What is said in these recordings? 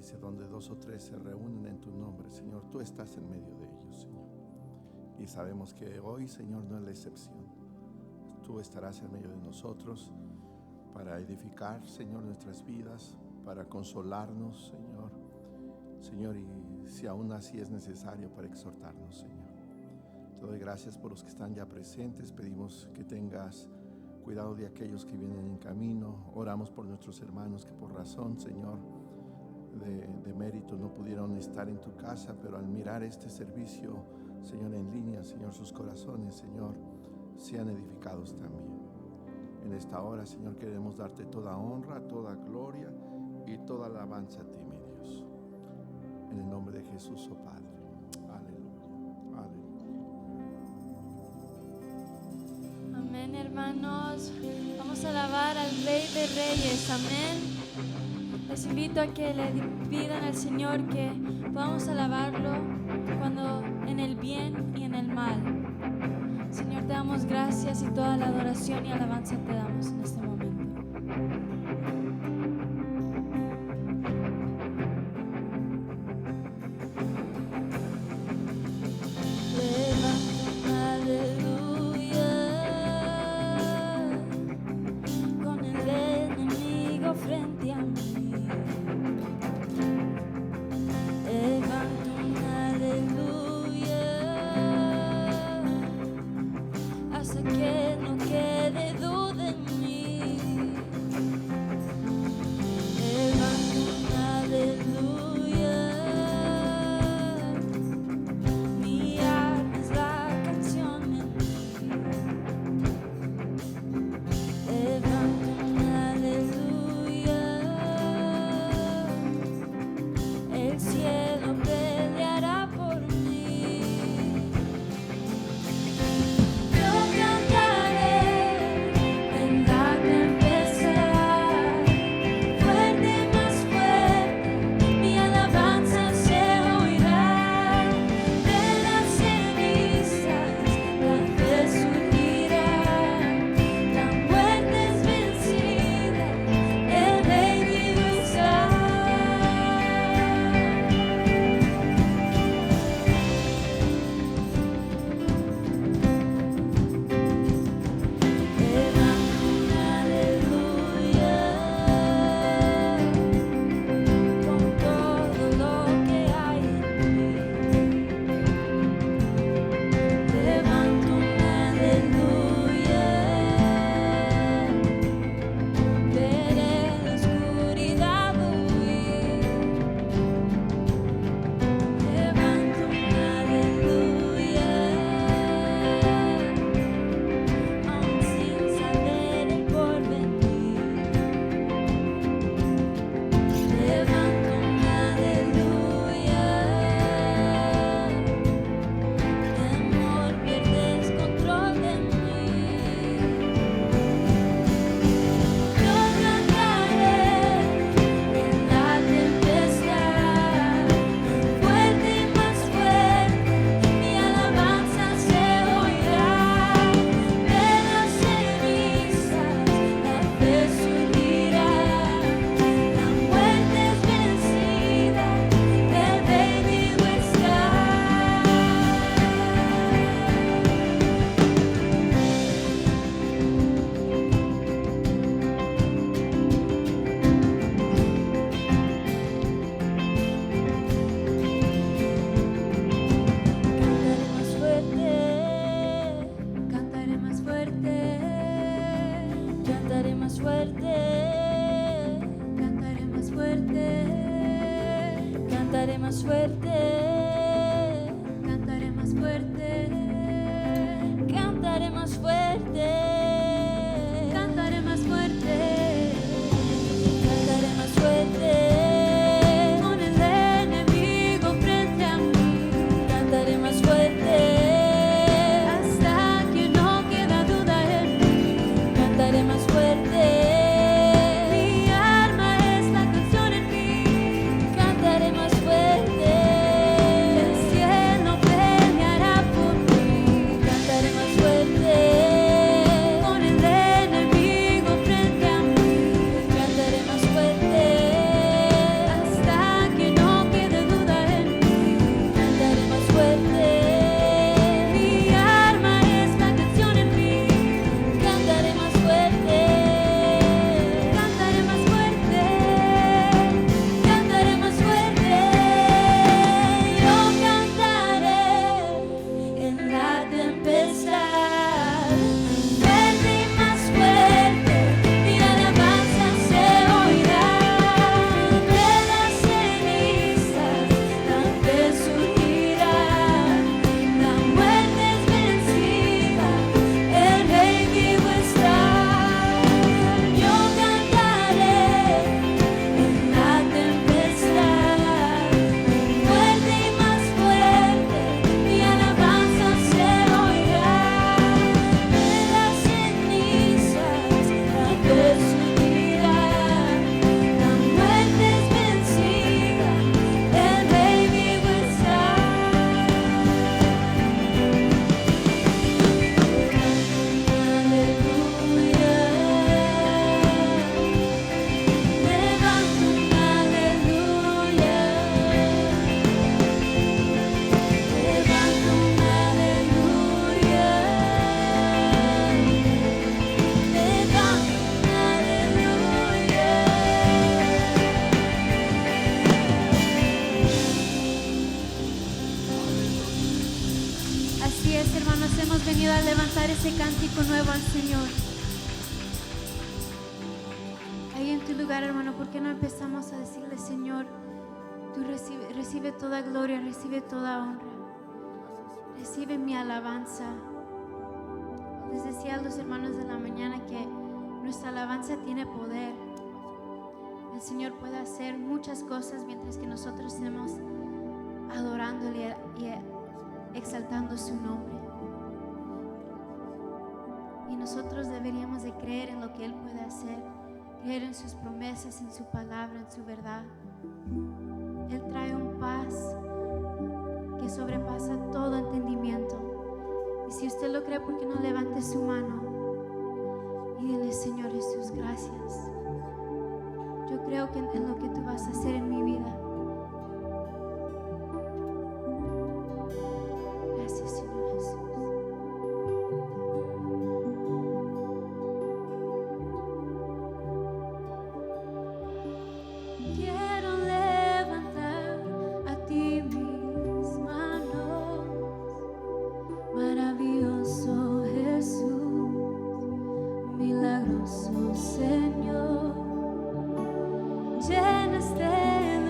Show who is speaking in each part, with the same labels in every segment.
Speaker 1: dice, donde 2 o 3 se reúnen en tu nombre, Señor, tú estás en medio de ellos, Señor. Y sabemos que hoy, Señor, no es la excepción. Tú estarás en medio de nosotros para edificar, Señor, nuestras vidas, para consolarnos, Señor. Señor, y si aún así es necesario, para exhortarnos, Señor. Te doy gracias por los que están ya presentes. Pedimos que tengas cuidado de aquellos que vienen en camino. Oramos por nuestros hermanos que por razón, Señor, de mérito no pudieron estar en tu casa, pero al mirar este servicio, Señor, en línea, Señor, sus corazones, Señor, sean edificados también. En esta hora, Señor, queremos darte toda honra, toda gloria y toda alabanza a ti, mi Dios. En el nombre de Jesús, oh Padre. Aleluya, aleluya.
Speaker 2: Amén, hermanos. Vamos a alabar al Rey de Reyes. Amén. Les invito a que le pidan al Señor que podamos alabarlo cuando en el bien y en el mal. Señor, te damos gracias y toda la adoración y alabanza te damos en este momento.
Speaker 3: Que no quede duda en mí.
Speaker 2: Cantaré más fuerte, cantaré más fuerte, cantaré más fuerte, cantaré más fuerte, cantaré más fuerte, con el enemigo frente a mí, cantaré más fuerte, hasta que no queda duda en mí, cantaré más fuerte. Cantaré más fuerte.
Speaker 4: hemos venido a levantar ese cántico nuevo al Señor. Ahí en tu lugar, hermano, ¿por qué no empezamos a decirle, Señor, tú recibe toda gloria, recibe toda honra, recibe mi alabanza? Les decía a los hermanos de la mañana que nuestra alabanza tiene poder. El Señor puede hacer muchas cosas mientras que nosotros estemos adorándole y exaltando su nombre. Y nosotros deberíamos de creer en lo que Él puede hacer, creer en sus promesas, en su palabra, en su verdad. Él trae un paz que sobrepasa todo entendimiento. Y si usted lo cree, ¿por qué no levante su mano y dile, Señor Jesús, gracias? Yo creo que en lo que tú vas a hacer en mi vida. Gracias, Señor Jesús. Quiero levantar a ti mis manos, maravilloso Jesús, milagroso Señor. Llena este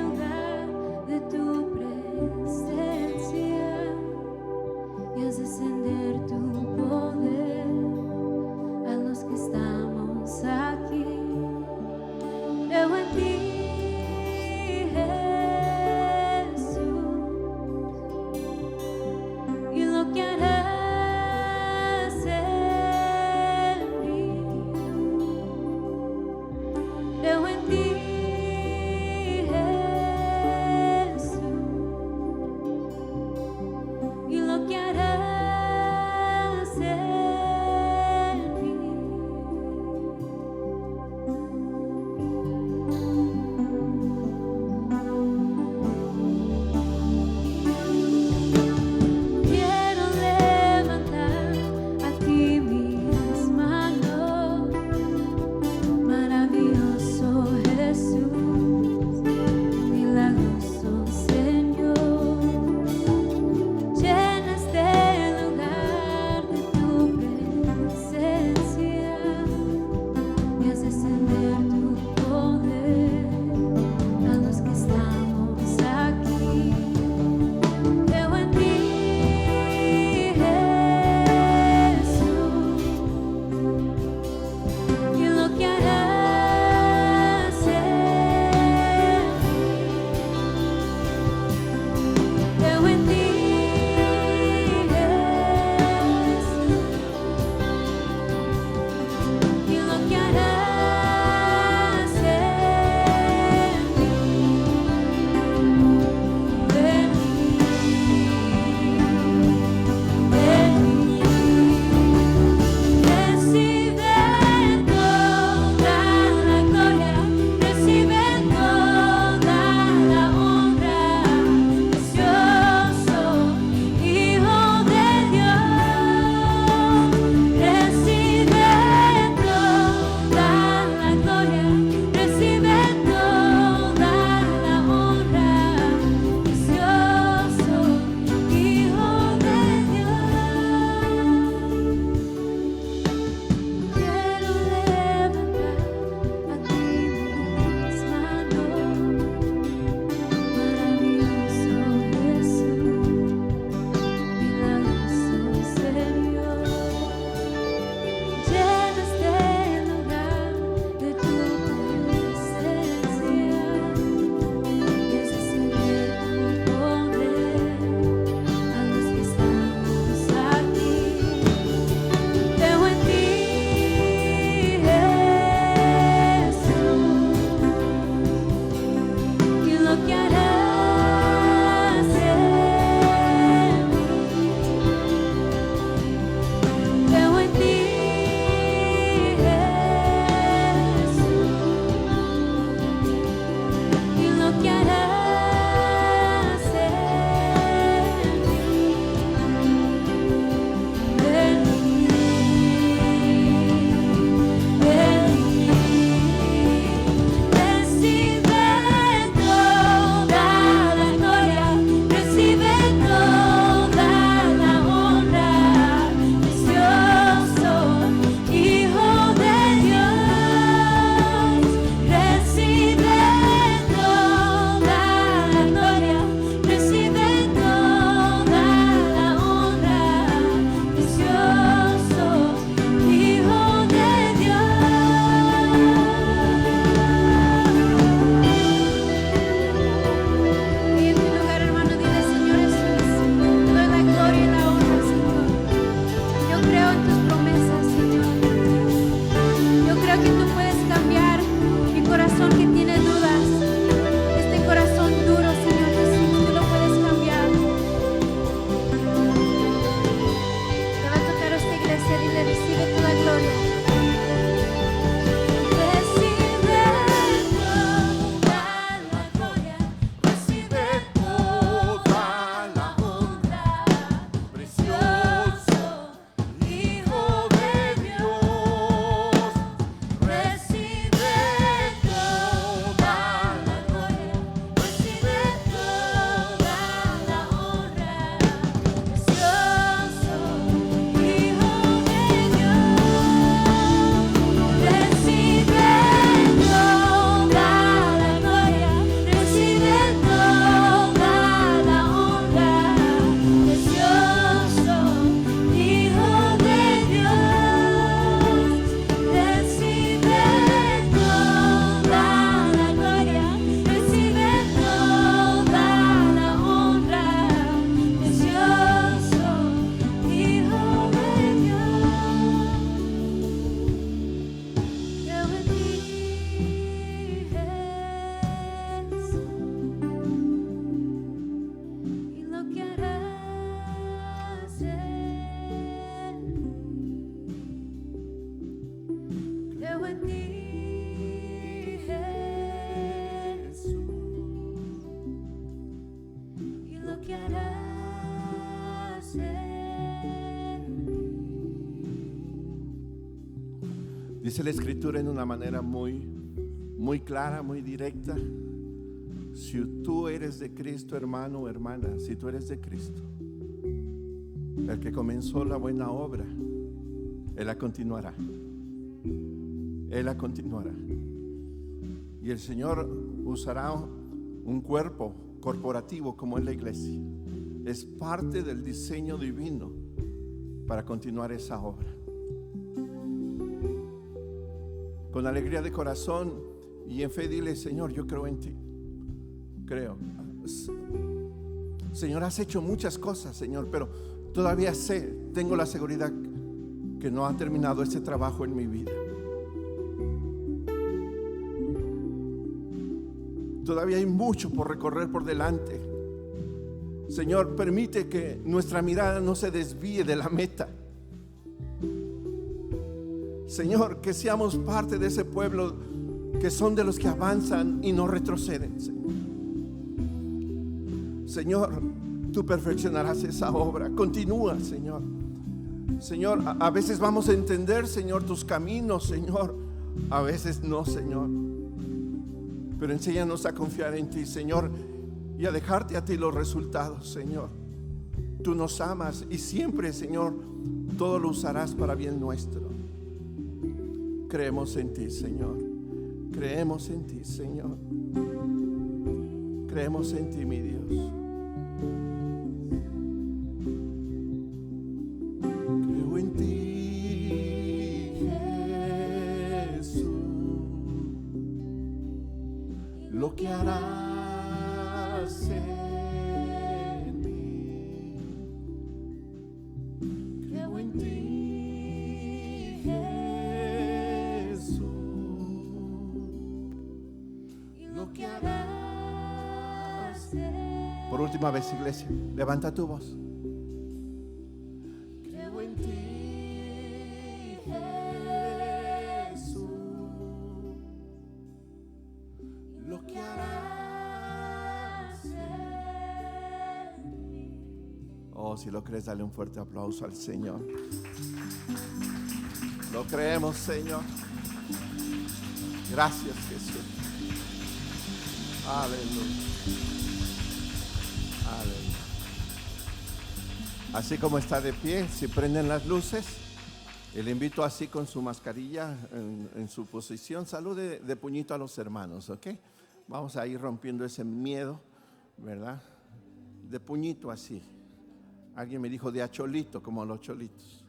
Speaker 3: que harás en mí.
Speaker 1: Dice la Escritura en una manera muy clara, muy directa. Si tú eres de Cristo, hermano o hermana, si tú eres de Cristo, el que comenzó la buena obra, Él la continuará. Él la continuará. Y el Señor usará un cuerpo corporativo como es la iglesia. Es parte del diseño divino para continuar esa obra. Con alegría de corazón y en fe dile: Señor, yo creo en ti. Creo. Señor, has hecho muchas cosas, Señor, pero todavía tengo la seguridad que no ha terminado ese trabajo en mi vida. Todavía hay mucho por recorrer por delante. Señor, permite que nuestra mirada no se desvíe de la meta. Señor, que seamos parte de ese pueblo que son de los que avanzan y no retroceden, Señor. Señor, tú perfeccionarás esa obra. Continúa, Señor. Señor, a veces vamos a entender, Señor, tus caminos, Señor. A veces no, Señor. Pero enséñanos a confiar en ti, Señor, y a dejarte a ti los resultados, Señor. Tú nos amas y siempre, Señor, todo lo usarás para bien nuestro. Creemos en ti, Señor. Creemos en ti, Señor. Creemos en ti, mi Dios. Creo en ti, Jesús. Lo que harás en mí. Creo en ti, Jesús. Lo que harás en mí. Por última vez, iglesia, levanta tu voz. Creo en ti, Jesús. Lo que harás en mí. Oh, si lo crees, dale un fuerte aplauso al Señor. Lo creemos, Señor. Gracias, Jesús. Aleluya. Aleluya. Así como está de pie, si prenden las luces, le invito así con su mascarilla en su posición. Salude de puñito a los hermanos, ¿ok? Vamos a ir rompiendo ese miedo, ¿verdad? De puñito así. Alguien me dijo de acholito, como los cholitos.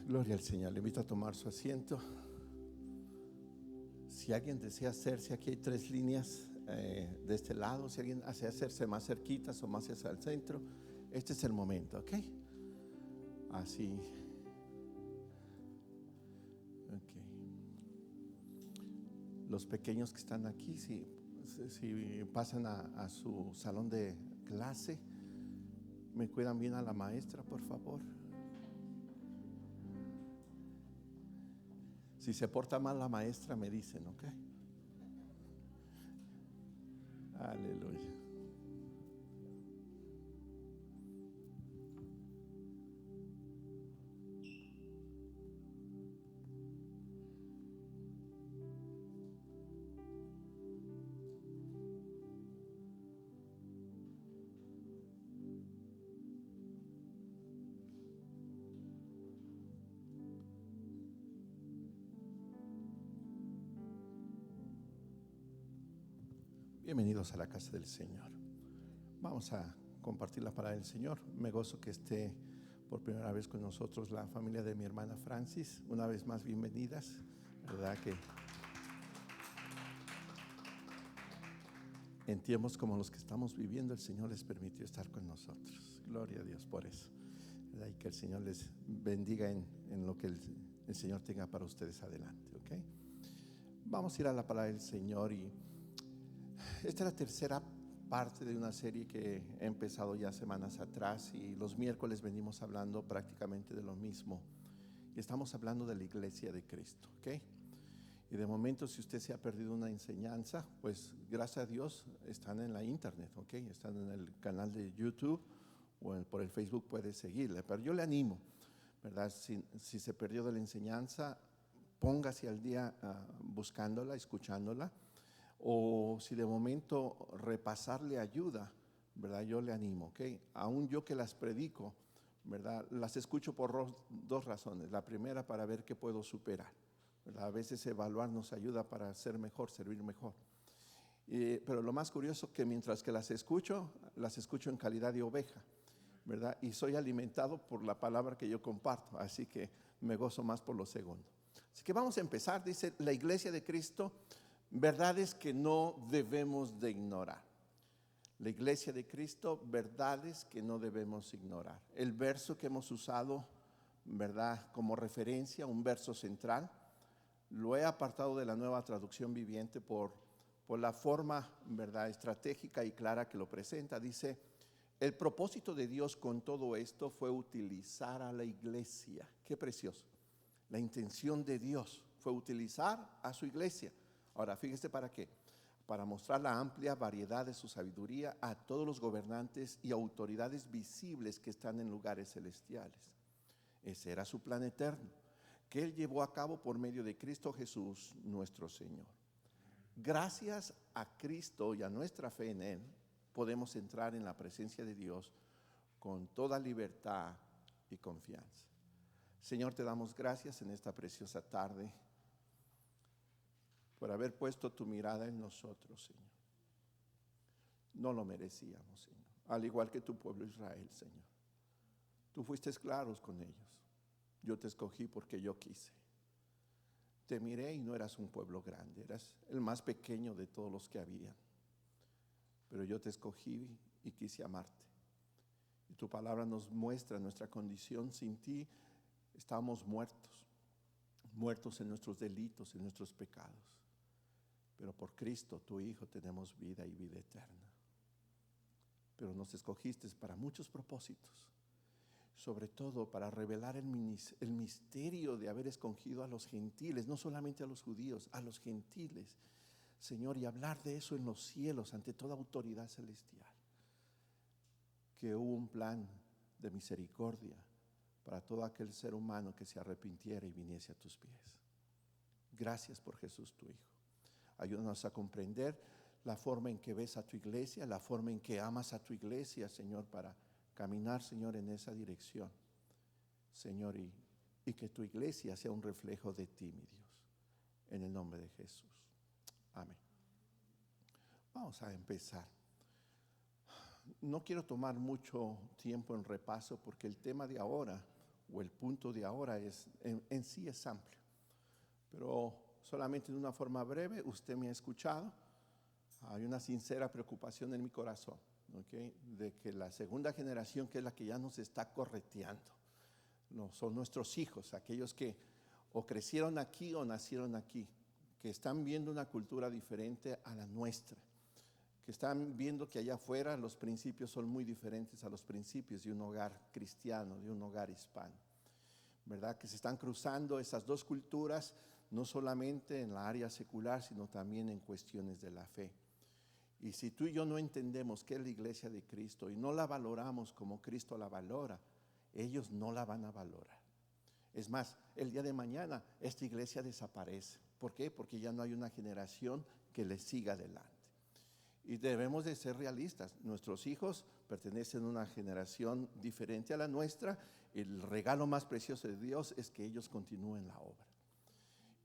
Speaker 1: Gloria al Señor. Le invito a tomar su asiento. Si alguien desea hacerse, aquí hay 3 líneas de este lado. Si alguien desea hacerse más cerquitas o más hacia el centro, este es el momento, ¿ok? Así. Okay. Los pequeños que están aquí, si pasan a su salón de clase, me cuidan bien a la maestra, por favor. Si se porta mal la maestra, me dicen, ¿ok? Aleluya. Bienvenidos a la casa del Señor. Vamos a compartir la palabra del Señor. Me gozo que esté por primera vez con nosotros la familia de mi hermana Francis. Una vez más, bienvenidas. ¿Verdad que en tiempos como los que estamos viviendo, el Señor les permitió estar con nosotros? Gloria a Dios por eso. ¿Verdad? Y que el Señor les bendiga en lo que el Señor tenga para ustedes adelante. ¿Okay? Vamos a ir a la palabra del Señor, y esta es la tercera parte de una serie que he empezado ya semanas atrás, y los miércoles venimos hablando prácticamente de lo mismo, y estamos hablando de la iglesia de Cristo. ¿Okay? Y de momento, si usted se ha perdido una enseñanza, pues gracias a Dios están en la internet, ¿okay? Están en el canal de YouTube o por el Facebook, puede seguirle. Pero yo le animo, ¿verdad? Si se perdió de la enseñanza, póngase al día buscándola, escuchándola. O si de momento repasarle ayuda, ¿verdad? Yo le animo, ¿ok? Aún yo que las predico, ¿verdad? Las escucho por dos razones. La primera, para ver qué puedo superar, ¿verdad? A veces evaluar nos ayuda para ser mejor, servir mejor. Pero lo más curioso que mientras que las escucho en calidad de oveja, ¿verdad? Y soy alimentado por la palabra que yo comparto, así que me gozo más por lo segundo. Así que vamos a empezar. Dice la iglesia de Cristo, verdades que no debemos de ignorar. La iglesia de Cristo, verdades que no debemos ignorar. El verso que hemos usado, ¿verdad?, como referencia, un verso central, lo he apartado de la Nueva Traducción Viviente por la forma, ¿verdad?, estratégica y clara que lo presenta. Dice: el propósito de Dios con todo esto fue utilizar a la iglesia. Qué precioso. La intención de Dios fue utilizar a su iglesia. Ahora, fíjese para qué. Para mostrar la amplia variedad de su sabiduría a todos los gobernantes y autoridades visibles que están en lugares celestiales. Ese era su plan eterno, que Él llevó a cabo por medio de Cristo Jesús, nuestro Señor. Gracias a Cristo y a nuestra fe en Él, podemos entrar en la presencia de Dios con toda libertad y confianza. Señor, te damos gracias en esta preciosa tarde por haber puesto tu mirada en nosotros, Señor. No lo merecíamos, Señor, al igual que tu pueblo Israel, Señor. Tú fuiste claros con ellos. Yo te escogí porque yo quise. Te miré y no eras un pueblo grande, eras el más pequeño de todos los que habían. Pero yo te escogí y quise amarte. Y tu palabra nos muestra nuestra condición. Sin ti estábamos muertos en nuestros delitos, en nuestros pecados. Pero por Cristo, tu Hijo, tenemos vida y vida eterna. Pero nos escogiste para muchos propósitos, sobre todo para revelar el misterio de haber escogido a los gentiles, no solamente a los judíos, a los gentiles, Señor, y hablar de eso en los cielos ante toda autoridad celestial. Que hubo un plan de misericordia para todo aquel ser humano que se arrepintiera y viniese a tus pies. Gracias por Jesús, tu Hijo. Ayúdanos a comprender la forma en que ves a tu iglesia, la forma en que amas a tu iglesia, Señor, para caminar, Señor, en esa dirección, Señor, y que tu iglesia sea un reflejo de ti, mi Dios, en el nombre de Jesús. Amén. Vamos a empezar. No quiero tomar mucho tiempo en repaso porque el tema de ahora, o el punto de ahora, en sí es amplio, pero solamente de una forma breve. Usted me ha escuchado. Hay una sincera preocupación en mi corazón, ¿okay?, de que la segunda generación, que es la que ya nos está correteando, no, son nuestros hijos, aquellos que o crecieron aquí o nacieron aquí, que están viendo una cultura diferente a la nuestra, que están viendo que allá afuera los principios son muy diferentes a los principios de un hogar cristiano, de un hogar hispano, ¿verdad? Que se están cruzando esas dos culturas, no solamente en la área secular, sino también en cuestiones de la fe. Y si tú y yo no entendemos qué es la iglesia de Cristo y no la valoramos como Cristo la valora, ellos no la van a valorar. Es más, el día de mañana esta iglesia desaparece. ¿Por qué? Porque ya no hay una generación que le siga adelante. Y debemos de ser realistas. Nuestros hijos pertenecen a una generación diferente a la nuestra. El regalo más precioso de Dios es que ellos continúen la obra.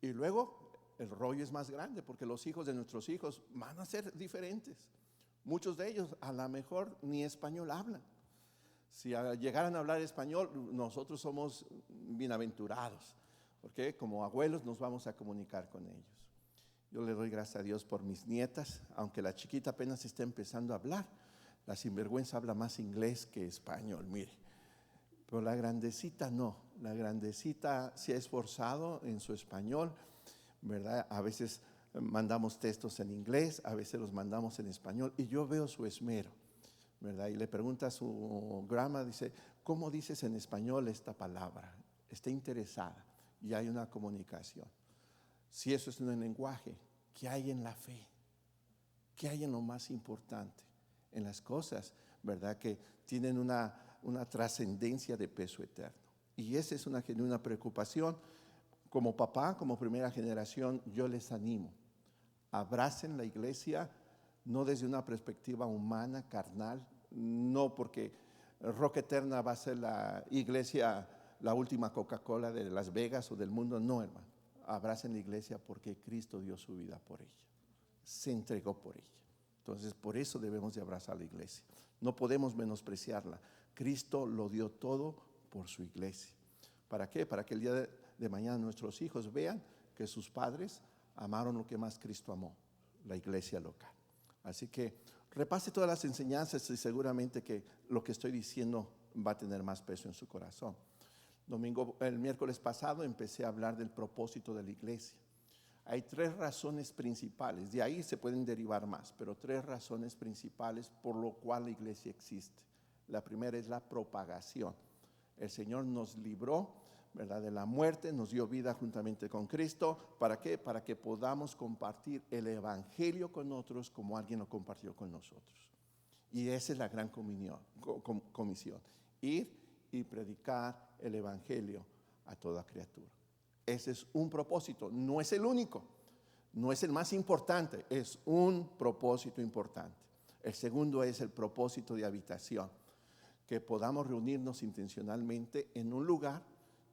Speaker 1: Y luego el rollo es más grande porque los hijos de nuestros hijos van a ser diferentes. Muchos de ellos a lo mejor ni español hablan. Si llegaran a hablar español, nosotros somos bienaventurados, porque como abuelos nos vamos a comunicar con ellos. Yo le doy gracias a Dios por mis nietas, aunque la chiquita apenas está empezando a hablar. La sinvergüenza habla más inglés que español, mire. Pero la grandecita no, la grandecita se ha esforzado en su español, ¿verdad? A veces mandamos textos en inglés, a veces los mandamos en español, y yo veo su esmero, ¿verdad? Y le pregunta a su grandma, dice, ¿cómo dices en español esta palabra? Está interesada y hay una comunicación. Si eso es un lenguaje, ¿qué hay en la fe? ¿Qué hay en lo más importante? En las cosas, ¿verdad? Que tienen una trascendencia de peso eterno. Y esa es una genuina preocupación. Como papá, como primera generación, yo les animo. Abracen la iglesia, no desde una perspectiva humana, carnal, no porque Roca Eterna va a ser la iglesia, la última Coca-Cola de Las Vegas o del mundo, no, hermano. Abracen la iglesia porque Cristo dio su vida por ella, se entregó por ella. Entonces, por eso debemos de abrazar la iglesia. No podemos menospreciarla. Cristo lo dio todo por su iglesia. ¿Para qué? Para que el día de mañana nuestros hijos vean que sus padres amaron lo que más Cristo amó, la iglesia local. Así que repase todas las enseñanzas y seguramente que lo que estoy diciendo va a tener más peso en su corazón. El miércoles pasado empecé a hablar del propósito de la iglesia. Hay 3 razones principales, de ahí se pueden derivar más, pero 3 razones principales por lo cual la iglesia existe. La primera es la propagación. El Señor nos libró, ¿verdad?, de la muerte, nos dio vida juntamente con Cristo. ¿Para qué? Para que podamos compartir el evangelio con otros como alguien lo compartió con nosotros. Y esa es la gran comisión, ir y predicar el evangelio a toda criatura. Ese es un propósito, no es el único, no es el más importante, es un propósito importante. El segundo es el propósito de habitación, que podamos reunirnos intencionalmente en un lugar.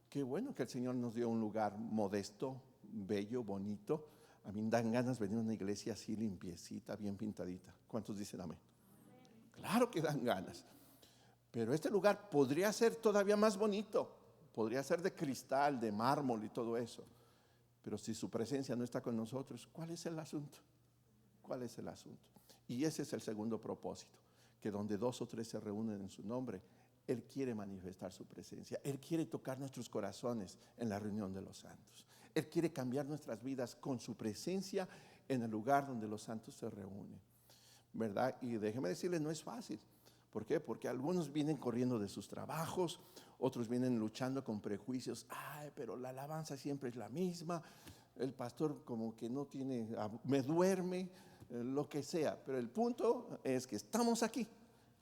Speaker 1: Qué bueno que el Señor nos dio un lugar modesto, bello, bonito. A mí me dan ganas de venir a una iglesia así limpiecita, bien pintadita. ¿Cuántos dicen amén? Claro que dan ganas. Pero este lugar podría ser todavía más bonito. Podría ser de cristal, de mármol y todo eso. Pero si su presencia no está con nosotros, ¿cuál es el asunto? ¿Cuál es el asunto? Y ese es el segundo propósito, que donde 2 o 3 se reúnen en su nombre, Él quiere manifestar su presencia. Él quiere tocar nuestros corazones en la reunión de los santos. Él quiere cambiar nuestras vidas con su presencia en el lugar donde los santos se reúnen, ¿verdad? Y déjeme decirles, no es fácil. ¿Por qué? Porque algunos vienen corriendo de sus trabajos, otros vienen luchando con prejuicios. Ay, pero la alabanza siempre es la misma. El pastor como que no tiene, me duerme, lo que sea. Pero el punto es que estamos aquí.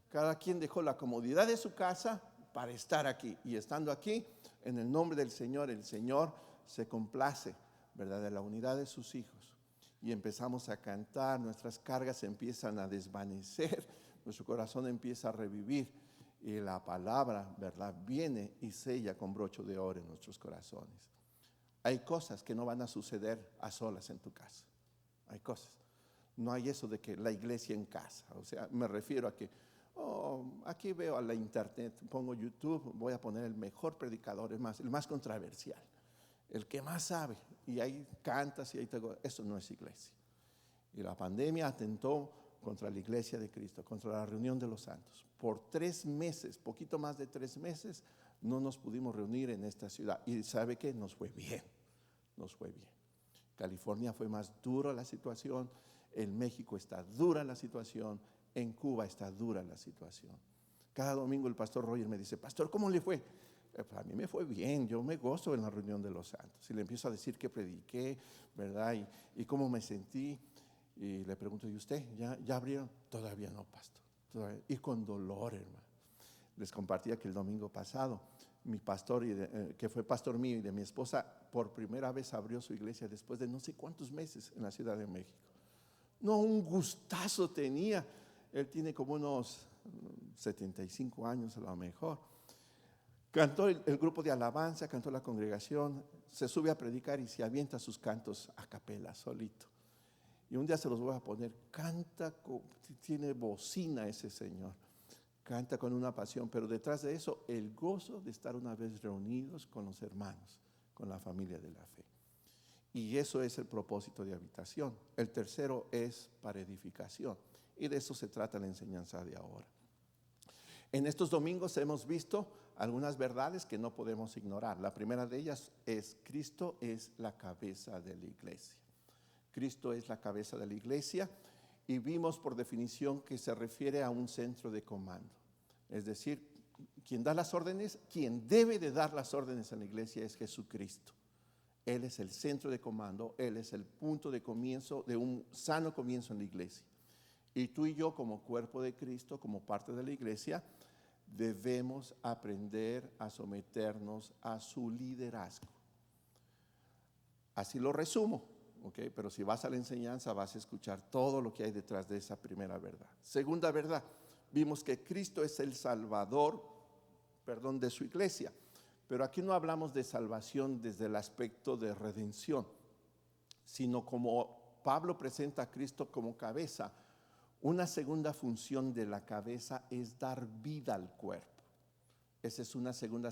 Speaker 1: Cada quien dejó la comodidad de su casa para estar aquí. Y estando aquí, en el nombre del Señor, el Señor se complace, ¿verdad?, de la unidad de sus hijos. Y empezamos a cantar, nuestras cargas empiezan a desvanecer, nuestro corazón empieza a revivir. Y la palabra, ¿verdad?, viene y sella con broche de oro en nuestros corazones. Hay cosas que no van a suceder a solas en tu casa. Hay cosas. No hay eso de que la iglesia en casa. O sea, me refiero a que aquí veo a la internet, pongo YouTube, voy a poner el mejor predicador, el más controversial, el que más sabe, y ahí cantas y ahí eso no es iglesia. Y la pandemia atentó contra la iglesia de Cristo, contra la reunión de los santos. Por 3 meses, poquito más de 3 meses, no nos pudimos reunir en esta ciudad. Y ¿sabe qué? Nos fue bien, nos fue bien. California fue más dura la situación, en México está dura la situación, en Cuba está dura la situación. Cada domingo el pastor Roger me dice, pastor, ¿cómo le fue? A mí me fue bien, yo me gozo en la reunión de los santos. Y le empiezo a decir que prediqué, ¿verdad? Y cómo me sentí. Y le pregunto, ¿y usted? ¿Ya abrieron? Todavía no, pastor. Todavía. Y con dolor, hermano. Les compartía que el domingo pasado, mi pastor, que fue pastor mío y de mi esposa, por primera vez abrió su iglesia después de no sé cuántos meses en la Ciudad de México. No, un gustazo tenía. Él tiene como unos 75 años a lo mejor. Cantó el grupo de alabanza, cantó la congregación, se sube a predicar y se avienta sus cantos a capela, solito. Y un día se los voy a poner, canta, tiene bocina ese señor, canta con una pasión, pero detrás de eso el gozo de estar una vez reunidos con los hermanos, con la familia de la fe. Y eso es el propósito de habitación. El tercero es para edificación, y de eso se trata la enseñanza de ahora. En estos domingos hemos visto algunas verdades que no podemos ignorar. La primera de ellas es: Cristo es la cabeza de la iglesia. Cristo es la cabeza de la iglesia, y vimos por definición que se refiere a un centro de comando. Es decir, quien da las órdenes, quien debe de dar las órdenes en la iglesia es Jesucristo. Él es el centro de comando, Él es el punto de comienzo, de un sano comienzo en la iglesia. Y tú y yo, como cuerpo de Cristo, como parte de la iglesia, debemos aprender a someternos a su liderazgo. Así lo resumo, ¿ok? Pero si vas a la enseñanza vas a escuchar todo lo que hay detrás de esa primera verdad. Segunda verdad, vimos que Cristo es el Salvador, de su iglesia. Pero aquí no hablamos de salvación desde el aspecto de redención, sino como Pablo presenta a Cristo como cabeza. Una segunda función de la cabeza es dar vida al cuerpo. Esa es una segunda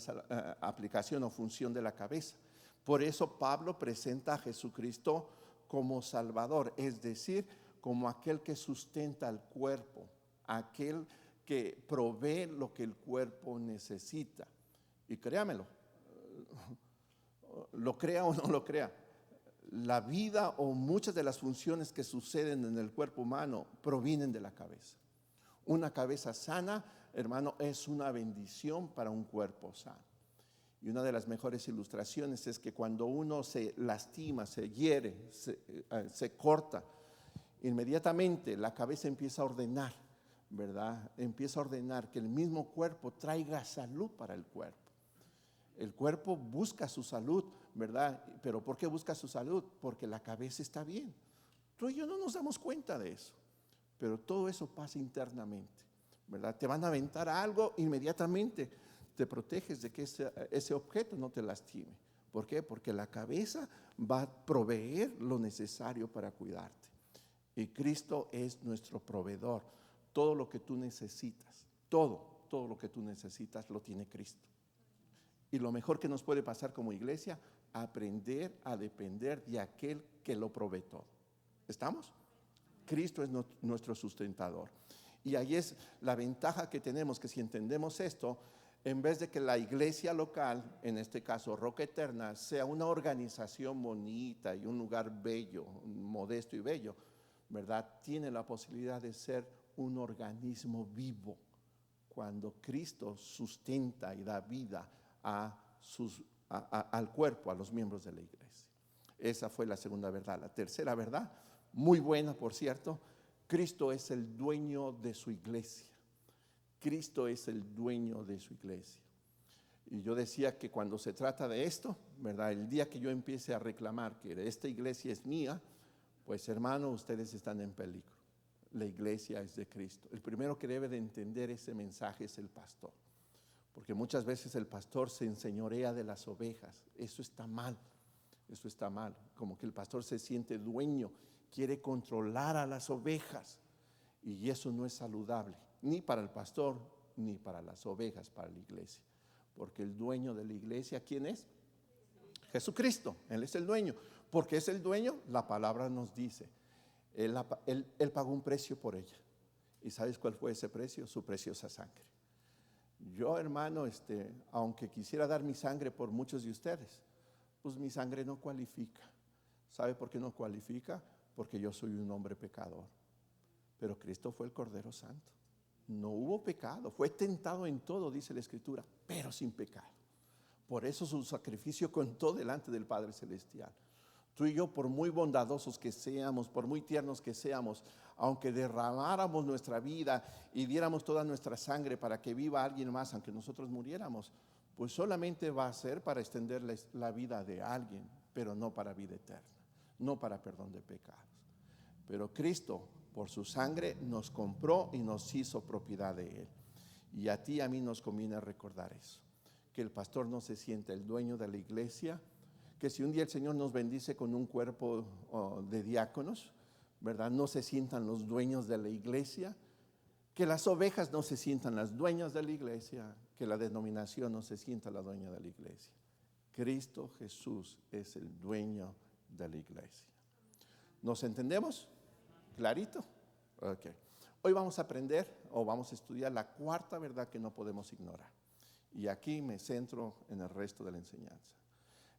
Speaker 1: aplicación o función de la cabeza. Por eso Pablo presenta a Jesucristo como Salvador, es decir, como aquel que sustenta al cuerpo, aquel que provee lo que el cuerpo necesita. Y créamelo, lo crea o no lo crea, la vida o muchas de las funciones que suceden en el cuerpo humano provienen de la cabeza. Una cabeza sana, hermano, es una bendición para un cuerpo sano. Y una de las mejores ilustraciones es que cuando uno se lastima, se hiere, se corta, inmediatamente la cabeza empieza a ordenar, ¿verdad? Empieza a ordenar que el mismo cuerpo traiga salud para el cuerpo. El cuerpo busca su salud, ¿verdad? Pero ¿por qué busca su salud? Porque la cabeza está bien. Tú y yo no nos damos cuenta de eso, pero todo eso pasa internamente, ¿verdad? Te van a aventar algo, inmediatamente te proteges de que ese objeto no te lastime. ¿Por qué? Porque la cabeza va a proveer lo necesario para cuidarte. Y Cristo es nuestro proveedor. Todo lo que tú necesitas, todo lo que tú necesitas lo tiene Cristo. Y lo mejor que nos puede pasar como iglesia, aprender a depender de aquel que lo provee todo. ¿Estamos? Cristo es nuestro sustentador. Y ahí es la ventaja que tenemos, que si entendemos esto, en vez de que la iglesia local, en este caso Roca Eterna, sea una organización bonita y un lugar bello, modesto y bello, ¿verdad? Tiene la posibilidad de ser un organismo vivo cuando Cristo sustenta y da vida al cuerpo, a los miembros de la iglesia. Esa fue la segunda verdad. La tercera verdad, muy buena por cierto: Cristo es el dueño de su iglesia. Cristo es el dueño de su iglesia. Y yo decía que cuando se trata de esto, ¿verdad? El día que yo empiece a reclamar que esta iglesia es mía, pues hermano, ustedes están en peligro. La iglesia es de Cristo. El primero que debe de entender ese mensaje es el pastor. Porque muchas veces el pastor se enseñorea de las ovejas. Eso está mal. Eso está mal. Como que el pastor se siente dueño, quiere controlar a las ovejas. Y eso no es saludable, ni para el pastor, ni para las ovejas, para la iglesia. Porque el dueño de la iglesia, ¿quién es? Jesucristo. Él es el dueño. Porque es el dueño, la palabra nos dice. Él pagó un precio por ella. ¿Y sabes cuál fue ese precio? Su preciosa sangre. Yo, hermano, aunque quisiera dar mi sangre por muchos de ustedes, pues mi sangre no cualifica. ¿Sabe por qué no cualifica? Porque yo soy un hombre pecador. Pero Cristo fue el Cordero Santo. No hubo pecado. Fue tentado en todo, dice la Escritura, pero sin pecado. Por eso su sacrificio contó delante del Padre Celestial. Tú y yo, por muy bondadosos que seamos, por muy tiernos que seamos, aunque derramáramos nuestra vida y diéramos toda nuestra sangre para que viva alguien más, aunque nosotros muriéramos, pues solamente va a ser para extender la vida de alguien, pero no para vida eterna, no para perdón de pecados. Pero Cristo, por su sangre, nos compró y nos hizo propiedad de Él. Y a ti y a mí nos conviene recordar eso, que el pastor no se sienta el dueño de la iglesia, que si un día el Señor nos bendice con un cuerpo de diáconos, ¿verdad? No se sientan los dueños de la iglesia, que las ovejas no se sientan las dueñas de la iglesia, que la denominación no se sienta la dueña de la iglesia. Cristo Jesús es el dueño de la iglesia. ¿Nos entendemos? ¿Clarito? Ok. Hoy vamos a aprender o vamos a estudiar la cuarta verdad que no podemos ignorar. Y aquí me centro en el resto de la enseñanza.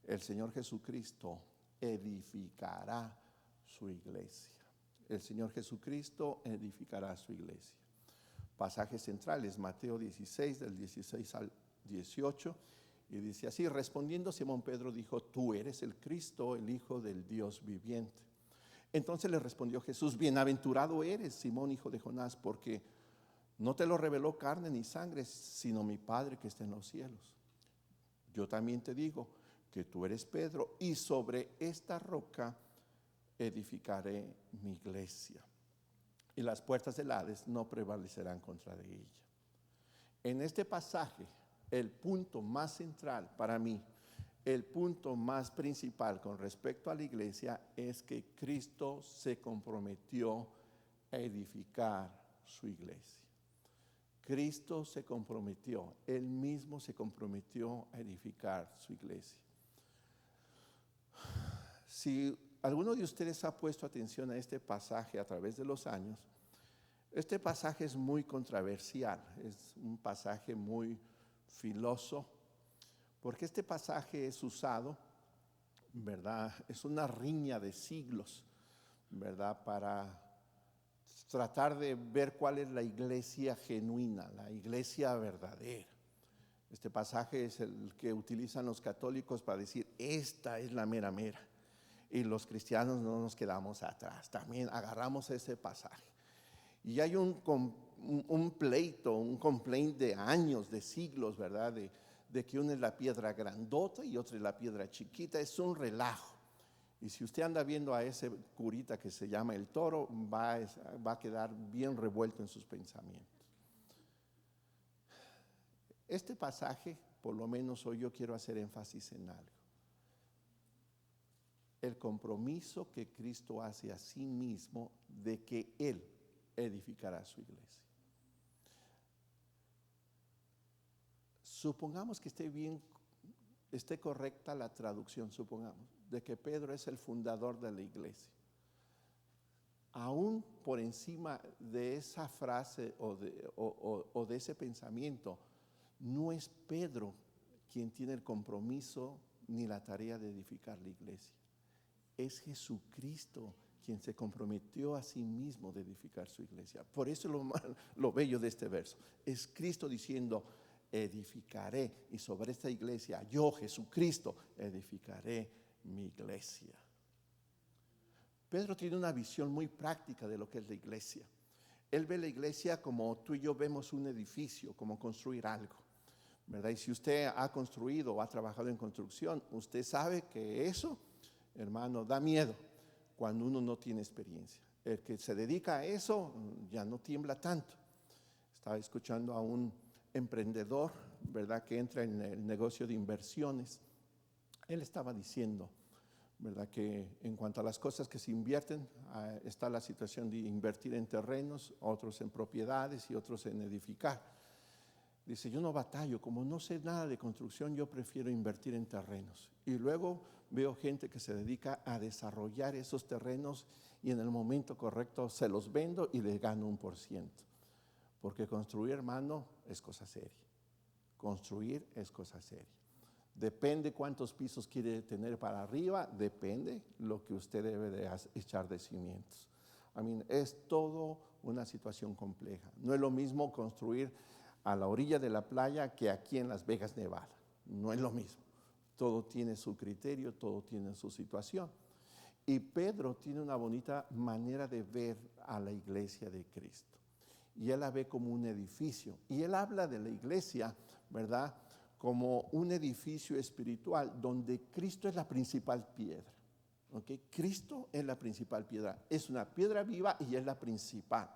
Speaker 1: El Señor Jesucristo edificará su iglesia. El Señor Jesucristo edificará su iglesia. Pasajes centrales, Mateo 16, del 16 al 18. Y dice así: respondiendo Simón Pedro dijo: tú eres el Cristo, el Hijo del Dios viviente. Entonces le respondió Jesús: bienaventurado eres, Simón, hijo de Jonás, porque no te lo reveló carne ni sangre, sino mi Padre que está en los cielos. Yo también te digo que tú eres Pedro, y sobre esta roca edificaré mi iglesia, y las puertas del Hades no prevalecerán contra de ella. En este pasaje, el punto más central para mí, el punto más principal con respecto a la iglesia, es que Cristo se comprometió a edificar su iglesia. Cristo se comprometió, Él mismo se comprometió a edificar su iglesia. Si alguno de ustedes ha puesto atención a este pasaje a través de los años, este pasaje es muy controversial, es un pasaje muy filoso, porque este pasaje es usado, ¿verdad? Es una riña de siglos, ¿verdad? Para tratar de ver cuál es la iglesia genuina, la iglesia verdadera. Este pasaje es el que utilizan los católicos para decir: esta es la mera mera. Y los cristianos no nos quedamos atrás, también agarramos ese pasaje. Y hay un pleito, un complaint de años, de siglos, ¿verdad? De que una es la piedra grandota y otra es la piedra chiquita. Es un relajo. Y si usted anda viendo a ese curita que se llama el Toro, va a quedar bien revuelto en sus pensamientos. Este pasaje, por lo menos hoy, yo quiero hacer énfasis en algo. El compromiso que Cristo hace a sí mismo de que Él edificará su iglesia. Supongamos que esté correcta la traducción, supongamos, de que Pedro es el fundador de la iglesia. Aún por encima de esa frase o de ese pensamiento, no es Pedro quien tiene el compromiso ni la tarea de edificar la iglesia. Es Jesucristo quien se comprometió a sí mismo de edificar su iglesia. Por eso lo bello de este verso. Es Cristo diciendo: edificaré, y sobre esta iglesia, yo, Jesucristo, edificaré mi iglesia. Pedro tiene una visión muy práctica de lo que es la iglesia. Él ve la iglesia como tú y yo vemos un edificio, como construir algo, ¿verdad? Y si usted ha construido o ha trabajado en construcción, usted sabe que eso, hermano, da miedo cuando uno no tiene experiencia. El que se dedica a eso ya no tiembla tanto. Estaba escuchando a un emprendedor, ¿verdad?, que entra en el negocio de inversiones. Él estaba diciendo, ¿verdad?, que en cuanto a las cosas que se invierten, está la situación de invertir en terrenos, otros en propiedades y otros en edificar. Dice: yo no batallo, como no sé nada de construcción, yo prefiero invertir en terrenos. Y luego veo gente que se dedica a desarrollar esos terrenos y en el momento correcto se los vendo y les gano 1%. Porque construir, hermano, es cosa seria. Construir es cosa seria. Depende cuántos pisos quiere tener para arriba, depende lo que usted debe de echar de cimientos. Es todo una situación compleja. No es lo mismo construir a la orilla de la playa que aquí en Las Vegas, Nevada. No es lo mismo. Todo tiene su criterio, todo tiene su situación. Y Pedro tiene una bonita manera de ver a la iglesia de Cristo. Y él la ve como un edificio. Y él habla de la iglesia, ¿verdad?, como un edificio espiritual donde Cristo es la principal piedra. ¿Okay? Cristo es la principal piedra. Es una piedra viva y es la principal.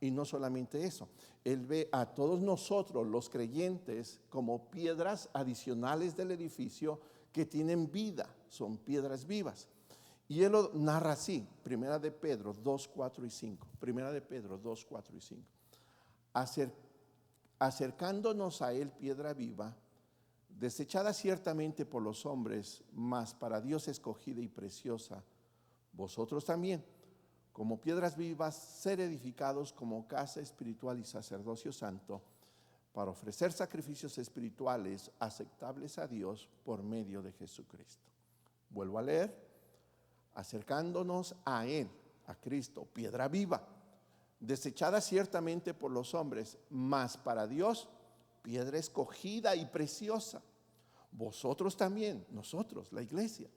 Speaker 1: Y no solamente eso, Él ve a todos nosotros, los creyentes, como piedras adicionales del edificio que tienen vida, son piedras vivas. Y Él lo narra así, Primera de Pedro 2, 4 y 5. Primera de Pedro 2, 4 y 5. Acercándonos a Él, piedra viva, desechada ciertamente por los hombres, mas para Dios escogida y preciosa, vosotros también, como piedras vivas, ser edificados como casa espiritual y sacerdocio santo, para ofrecer sacrificios espirituales aceptables a Dios por medio de Jesucristo. Vuelvo a leer, acercándonos a Él, a Cristo, piedra viva, desechada ciertamente por los hombres, mas para Dios, piedra escogida y preciosa. Vosotros también, nosotros, la iglesia,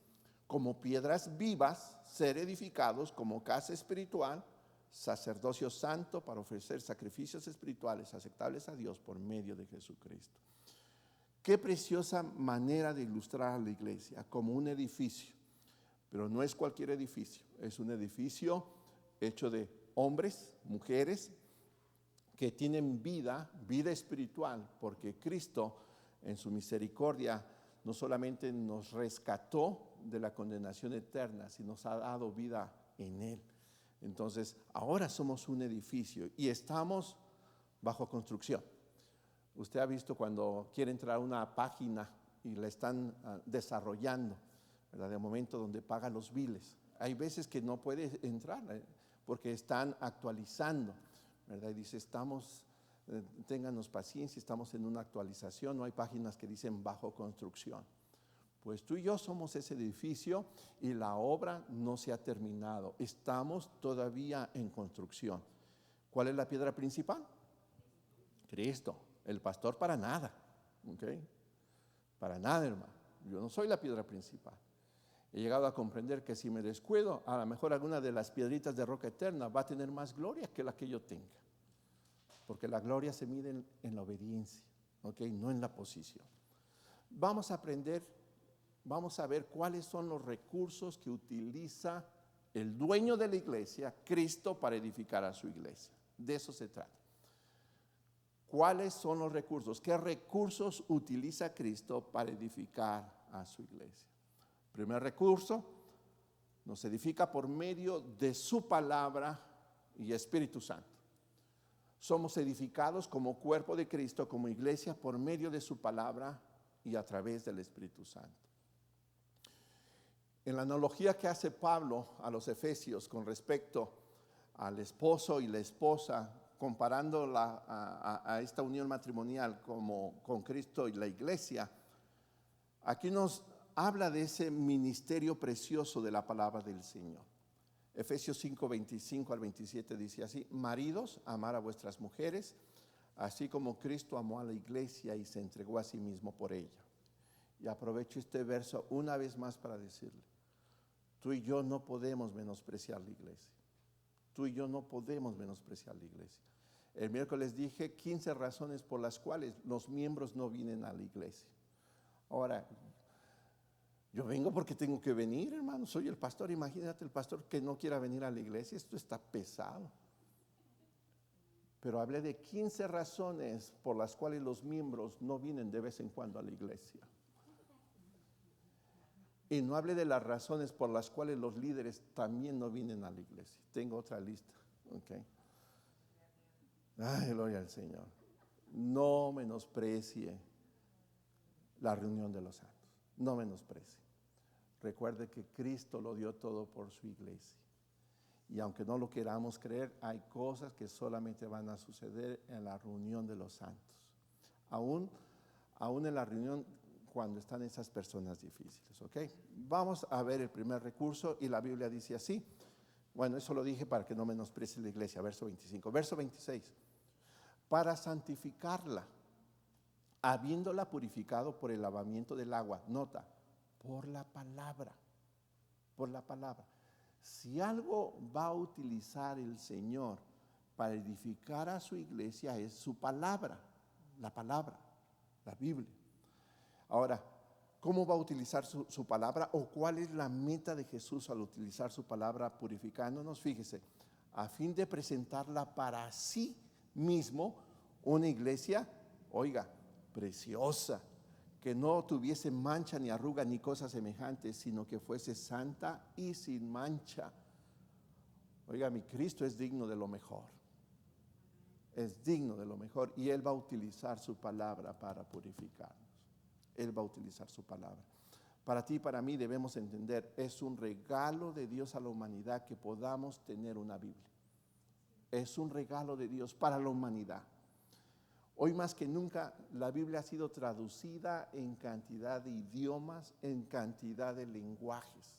Speaker 1: como piedras vivas, ser edificados como casa espiritual, sacerdocio santo para ofrecer sacrificios espirituales aceptables a Dios por medio de Jesucristo. Qué preciosa manera de ilustrar a la iglesia, como un edificio, pero no es cualquier edificio, es un edificio hecho de hombres, mujeres, que tienen vida espiritual, porque Cristo en su misericordia no solamente nos rescató de la condenación eterna, sino nos ha dado vida en Él. Entonces, ahora somos un edificio y estamos bajo construcción. Usted ha visto cuando quiere entrar a una página y la están desarrollando, ¿verdad? De momento donde paga los biles. Hay veces que no puede entrar porque están actualizando, ¿verdad? Y dice, ténganos paciencia, estamos en una actualización, no hay páginas que dicen bajo construcción. Pues tú y yo somos ese edificio y la obra no se ha terminado, estamos todavía en construcción. ¿Cuál es la piedra principal? Cristo. El pastor para nada, ¿ok? Para nada, hermano. Yo no soy la piedra principal. He llegado a comprender que si me descuido, a lo mejor alguna de las piedritas de roca eterna va a tener más gloria que la que yo tenga. Porque la gloria se mide en la obediencia, ¿ok? No en la posición. Vamos a aprender, vamos a ver cuáles son los recursos que utiliza el dueño de la iglesia, Cristo, para edificar a su iglesia. De eso se trata. ¿Cuáles son los recursos? ¿Qué recursos utiliza Cristo para edificar a su iglesia? Primer recurso, nos edifica por medio de su palabra y Espíritu Santo. Somos edificados como cuerpo de Cristo, como iglesia, por medio de su palabra y a través del Espíritu Santo. En la analogía que hace Pablo a los Efesios con respecto al esposo y la esposa, comparando a esta unión matrimonial como con Cristo y la iglesia, aquí nos habla de ese ministerio precioso de la palabra del Señor. Efesios 5, 25 al 27 dice así: maridos, amar a vuestras mujeres, así como Cristo amó a la iglesia y se entregó a sí mismo por ella. Y aprovecho este verso una vez más para decirle, tú y yo no podemos menospreciar la iglesia. Tú y yo no podemos menospreciar la iglesia. El miércoles dije 15 razones por las cuales los miembros no vienen a la iglesia. Ahora, yo vengo porque tengo que venir, hermano. Soy el pastor. Imagínate el pastor que no quiera venir a la iglesia. Esto está pesado. Pero hablé de 15 razones por las cuales los miembros no vienen de vez en cuando a la iglesia. Y no hablé de las razones por las cuales los líderes también no vienen a la iglesia. Tengo otra lista. Okay. Ay, gloria al Señor. No menosprecie la reunión de los santos. No menosprecie. Recuerde que Cristo lo dio todo por su iglesia. Y aunque no lo queramos creer, hay cosas que solamente van a suceder en la reunión de los santos. Aún en la reunión cuando están esas personas difíciles, ¿ok? Vamos a ver el primer recurso y la Biblia dice así. Bueno, eso lo dije para que no menosprecie la iglesia, verso 25. Verso 26. Para santificarla, habiéndola purificado por el lavamiento del agua. Nota, por la palabra. Por la palabra. Si algo va a utilizar el Señor para edificar a su iglesia es su palabra, la Biblia. Ahora, ¿cómo va a utilizar su palabra o cuál es la meta de Jesús al utilizar su palabra purificándonos? Fíjese, a fin de presentarla para sí mismo, una iglesia, oiga, preciosa, que no tuviese mancha ni arruga ni cosas semejantes, sino que fuese santa y sin mancha. Oiga, mi Cristo es digno de lo mejor. Es digno de lo mejor y Él va a utilizar su palabra para purificarnos. Él va a utilizar su palabra. Para ti y para mí debemos entender, es un regalo de Dios a la humanidad que podamos tener una Biblia. Es un regalo de Dios para la humanidad. Hoy más que nunca la Biblia ha sido traducida en cantidad de idiomas, en cantidad de lenguajes.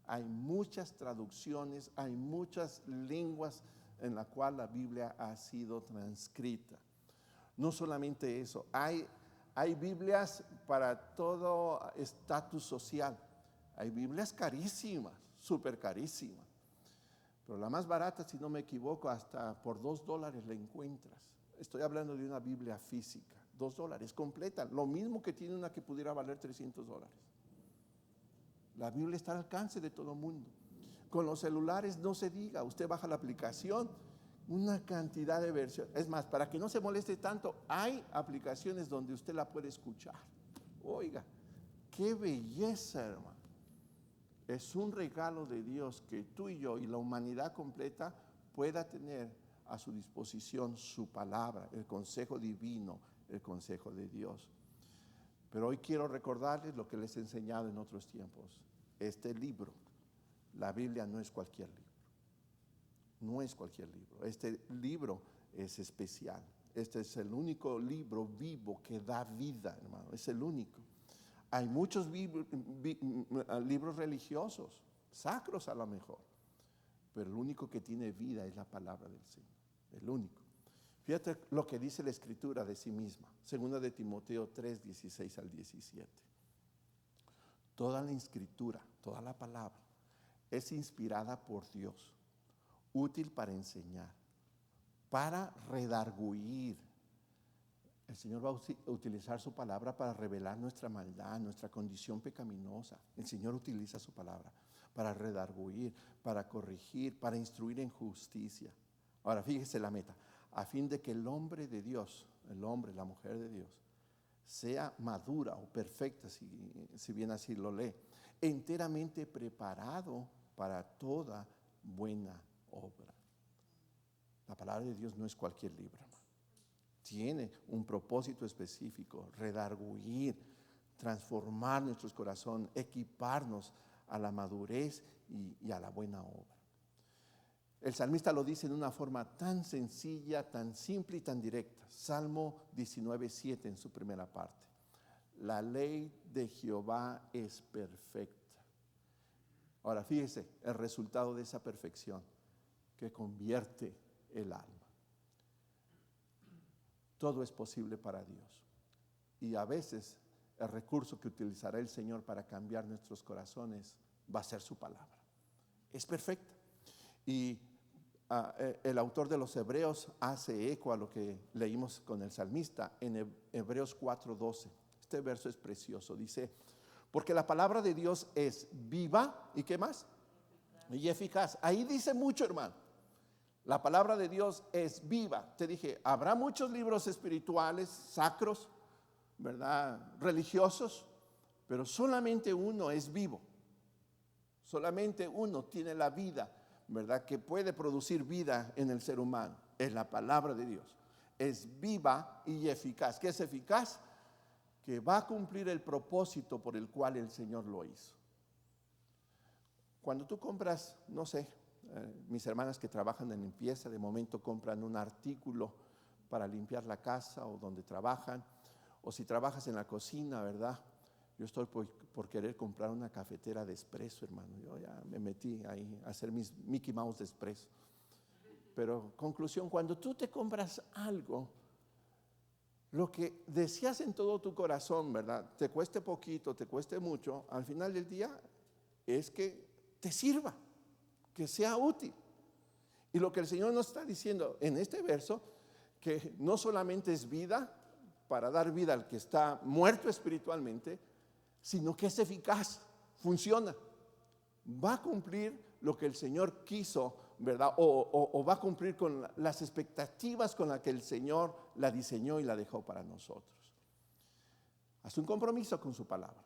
Speaker 1: Hay muchas traducciones, hay muchas lenguas en la cual la Biblia ha sido transcrita. No solamente eso, hay Biblias para todo estatus social. Hay Biblias carísimas, súper carísimas. Pero la más barata, si no me equivoco, hasta por $2 la encuentras. Estoy hablando de una Biblia física, $2 completa, lo mismo que tiene una que pudiera valer $300. La Biblia está al alcance de todo mundo. Con los celulares no se diga, usted baja la aplicación, una cantidad de versiones. Es más, para que no se moleste tanto, hay aplicaciones donde usted la puede escuchar. Oiga, qué belleza, hermano. Es un regalo de Dios que tú y yo y la humanidad completa pueda tener a su disposición su palabra, el consejo divino, el consejo de Dios. Pero hoy quiero recordarles lo que les he enseñado en otros tiempos. Este libro, la Biblia, no es cualquier libro. No es cualquier libro. Este libro es especial. Este es el único libro vivo que da vida, hermano. Es el único. Hay muchos libros religiosos, sacros a lo mejor, pero el único que tiene vida es la palabra del Señor. El único. Fíjate lo que dice la Escritura de sí misma. 2 de Timoteo 3, 16 al 17. Toda la Escritura, toda la palabra, es inspirada por Dios, útil para enseñar, para redarguir. El Señor va a utilizar su palabra para revelar nuestra maldad, nuestra condición pecaminosa. El Señor utiliza su palabra para redarguir, para corregir, para instruir en justicia. Ahora fíjese la meta, a fin de que el hombre de Dios, el hombre, la mujer de Dios, sea madura o perfecta, si bien así lo lee, enteramente preparado para toda buena obra. La palabra de Dios no es cualquier libro, hermano. Tiene un propósito específico, redarguir, transformar nuestros corazones, equiparnos a la madurez y a la buena obra. El salmista lo dice en una forma tan sencilla, tan simple y tan directa. Salmo 19:7 en su primera parte. La ley de Jehová es perfecta. Ahora fíjese el resultado de esa perfección que convierte el alma. Todo es posible para Dios. Y a veces el recurso que utilizará el Señor para cambiar nuestros corazones va a ser su palabra. Es perfecta. Y el autor de los Hebreos hace eco a lo que leímos con el salmista en Hebreos 4:12. Este verso es precioso. Dice, porque la palabra de Dios es viva, ¿y qué más? Y eficaz. Ahí dice mucho, hermano. La palabra de Dios es viva. Te dije, habrá muchos libros espirituales, sacros, ¿verdad? Religiosos, pero solamente uno es vivo. Solamente uno tiene la vida, ¿verdad? Que puede producir vida en el ser humano. Es la palabra de Dios. Es viva y eficaz. ¿Qué es eficaz? Que va a cumplir el propósito por el cual el Señor lo hizo. Cuando tú compras, no sé, mis hermanas que trabajan en limpieza, de momento compran un artículo para limpiar la casa o donde trabajan, o si trabajas en la cocina, ¿verdad? Yo estoy por querer comprar una cafetera de espresso, hermano. Yo ya me metí ahí a hacer mis Mickey Mouse de espresso. Pero conclusión, cuando tú te compras algo, lo que deseas en todo tu corazón, ¿verdad? Te cueste poquito, te cueste mucho, al final del día es que te sirva, que sea útil. Y lo que el Señor nos está diciendo en este verso, que no solamente es vida, para dar vida al que está muerto espiritualmente, sino que es eficaz, funciona. Va a cumplir lo que el Señor quiso, ¿verdad? O va a cumplir con las expectativas con las que el Señor la diseñó y la dejó para nosotros. Haz un compromiso con su palabra.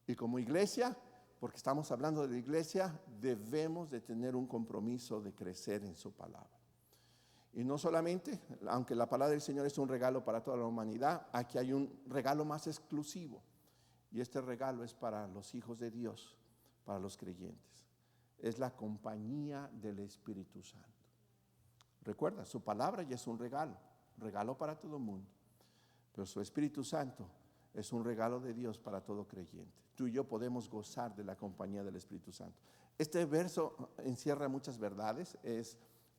Speaker 1: Y como iglesia, porque estamos hablando de la iglesia, debemos de tener un compromiso de crecer en su palabra. Y no solamente, aunque la palabra del Señor es un regalo para toda la humanidad, aquí hay un regalo más exclusivo. Y este regalo es para los hijos de Dios, para los creyentes. Es la compañía del Espíritu Santo. Recuerda, su palabra ya es un regalo para todo el mundo. Pero su Espíritu Santo es un regalo de Dios para todo creyente. Tú y yo podemos gozar de la compañía del Espíritu Santo. Este verso encierra muchas verdades. Es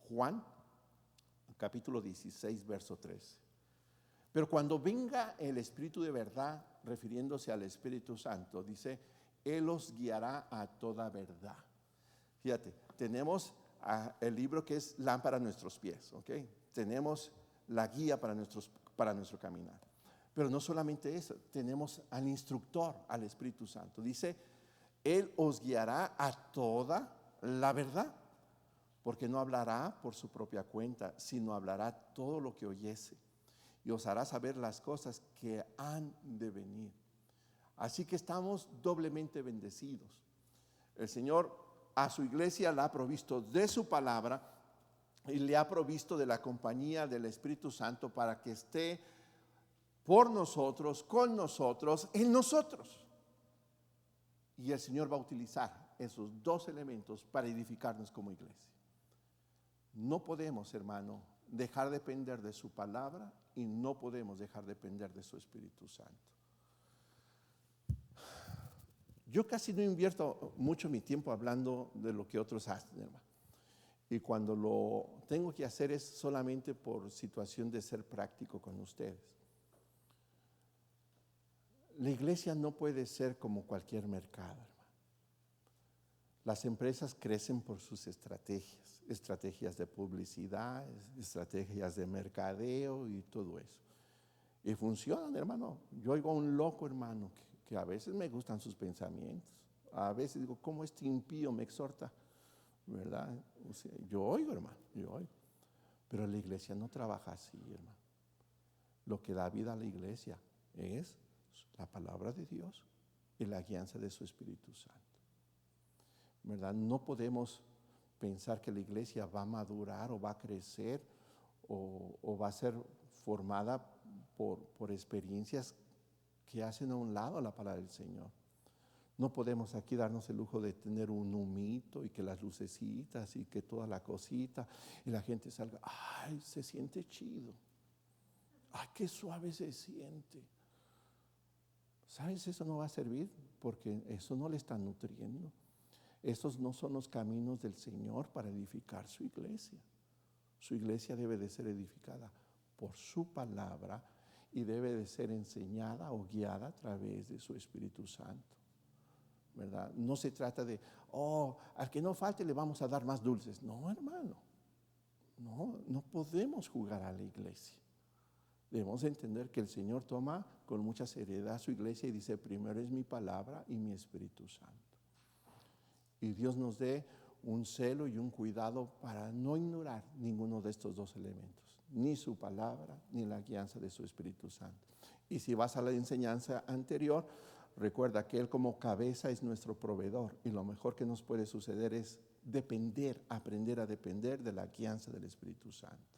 Speaker 1: Juan, capítulo 16, verso 13. Pero cuando venga el Espíritu de verdad, refiriéndose al Espíritu Santo, dice, Él os guiará a toda verdad. Fíjate, tenemos el libro que es lámpara a nuestros pies, ¿ok? Tenemos la guía para nuestro caminar. Pero no solamente eso, tenemos al instructor, al Espíritu Santo. Dice, Él os guiará a toda la verdad, porque no hablará por su propia cuenta, sino hablará todo lo que oyese y os hará saber las cosas que han de venir. Así que estamos doblemente bendecidos. El Señor a su iglesia la ha provisto de su palabra y le ha provisto de la compañía del Espíritu Santo para que esté por nosotros, con nosotros, en nosotros. Y el Señor va a utilizar esos dos elementos para edificarnos como iglesia. No podemos, hermano, dejar de depender de su palabra y no podemos dejar de depender de su Espíritu Santo. Yo casi no invierto mucho mi tiempo hablando de lo que otros hacen, hermano. Y cuando lo tengo que hacer es solamente por situación de ser práctico con ustedes. La iglesia no puede ser como cualquier mercado, hermano. Las empresas crecen por sus estrategias de publicidad, estrategias de mercadeo y todo eso. Y funcionan, hermano. Yo oigo a un loco, hermano, que a veces me gustan sus pensamientos. A veces digo, ¿cómo este impío me exhorta? ¿Verdad? O sea, yo oigo, hermano, yo oigo. Pero la iglesia no trabaja así, hermano. Lo que da vida a la iglesia es la palabra de Dios y la guianza de su Espíritu Santo. ¿Verdad? No podemos pensar que la iglesia va a madurar o va a crecer o va a ser formada por experiencias que hacen a un lado la palabra del Señor. No podemos aquí darnos el lujo de tener un humito y que las lucecitas y que toda la cosita y la gente salga, ay, se siente chido, ay, qué suave se siente. ¿Sabes? Eso no va a servir porque eso no le está nutriendo. Esos no son los caminos del Señor para edificar su iglesia. Su iglesia debe de ser edificada por su palabra y debe de ser enseñada o guiada a través de su Espíritu Santo. ¿Verdad? No se trata de, al que no falte le vamos a dar más dulces. No, hermano. No podemos jugar a la iglesia. Debemos entender que el Señor toma con mucha seriedad su iglesia y dice, primero es mi palabra y mi Espíritu Santo. Y Dios nos dé un celo y un cuidado para no ignorar ninguno de estos dos elementos, ni su palabra, ni la guianza de su Espíritu Santo. Y si vas a la enseñanza anterior, recuerda que Él como cabeza es nuestro proveedor y lo mejor que nos puede suceder es aprender a depender de la guianza del Espíritu Santo.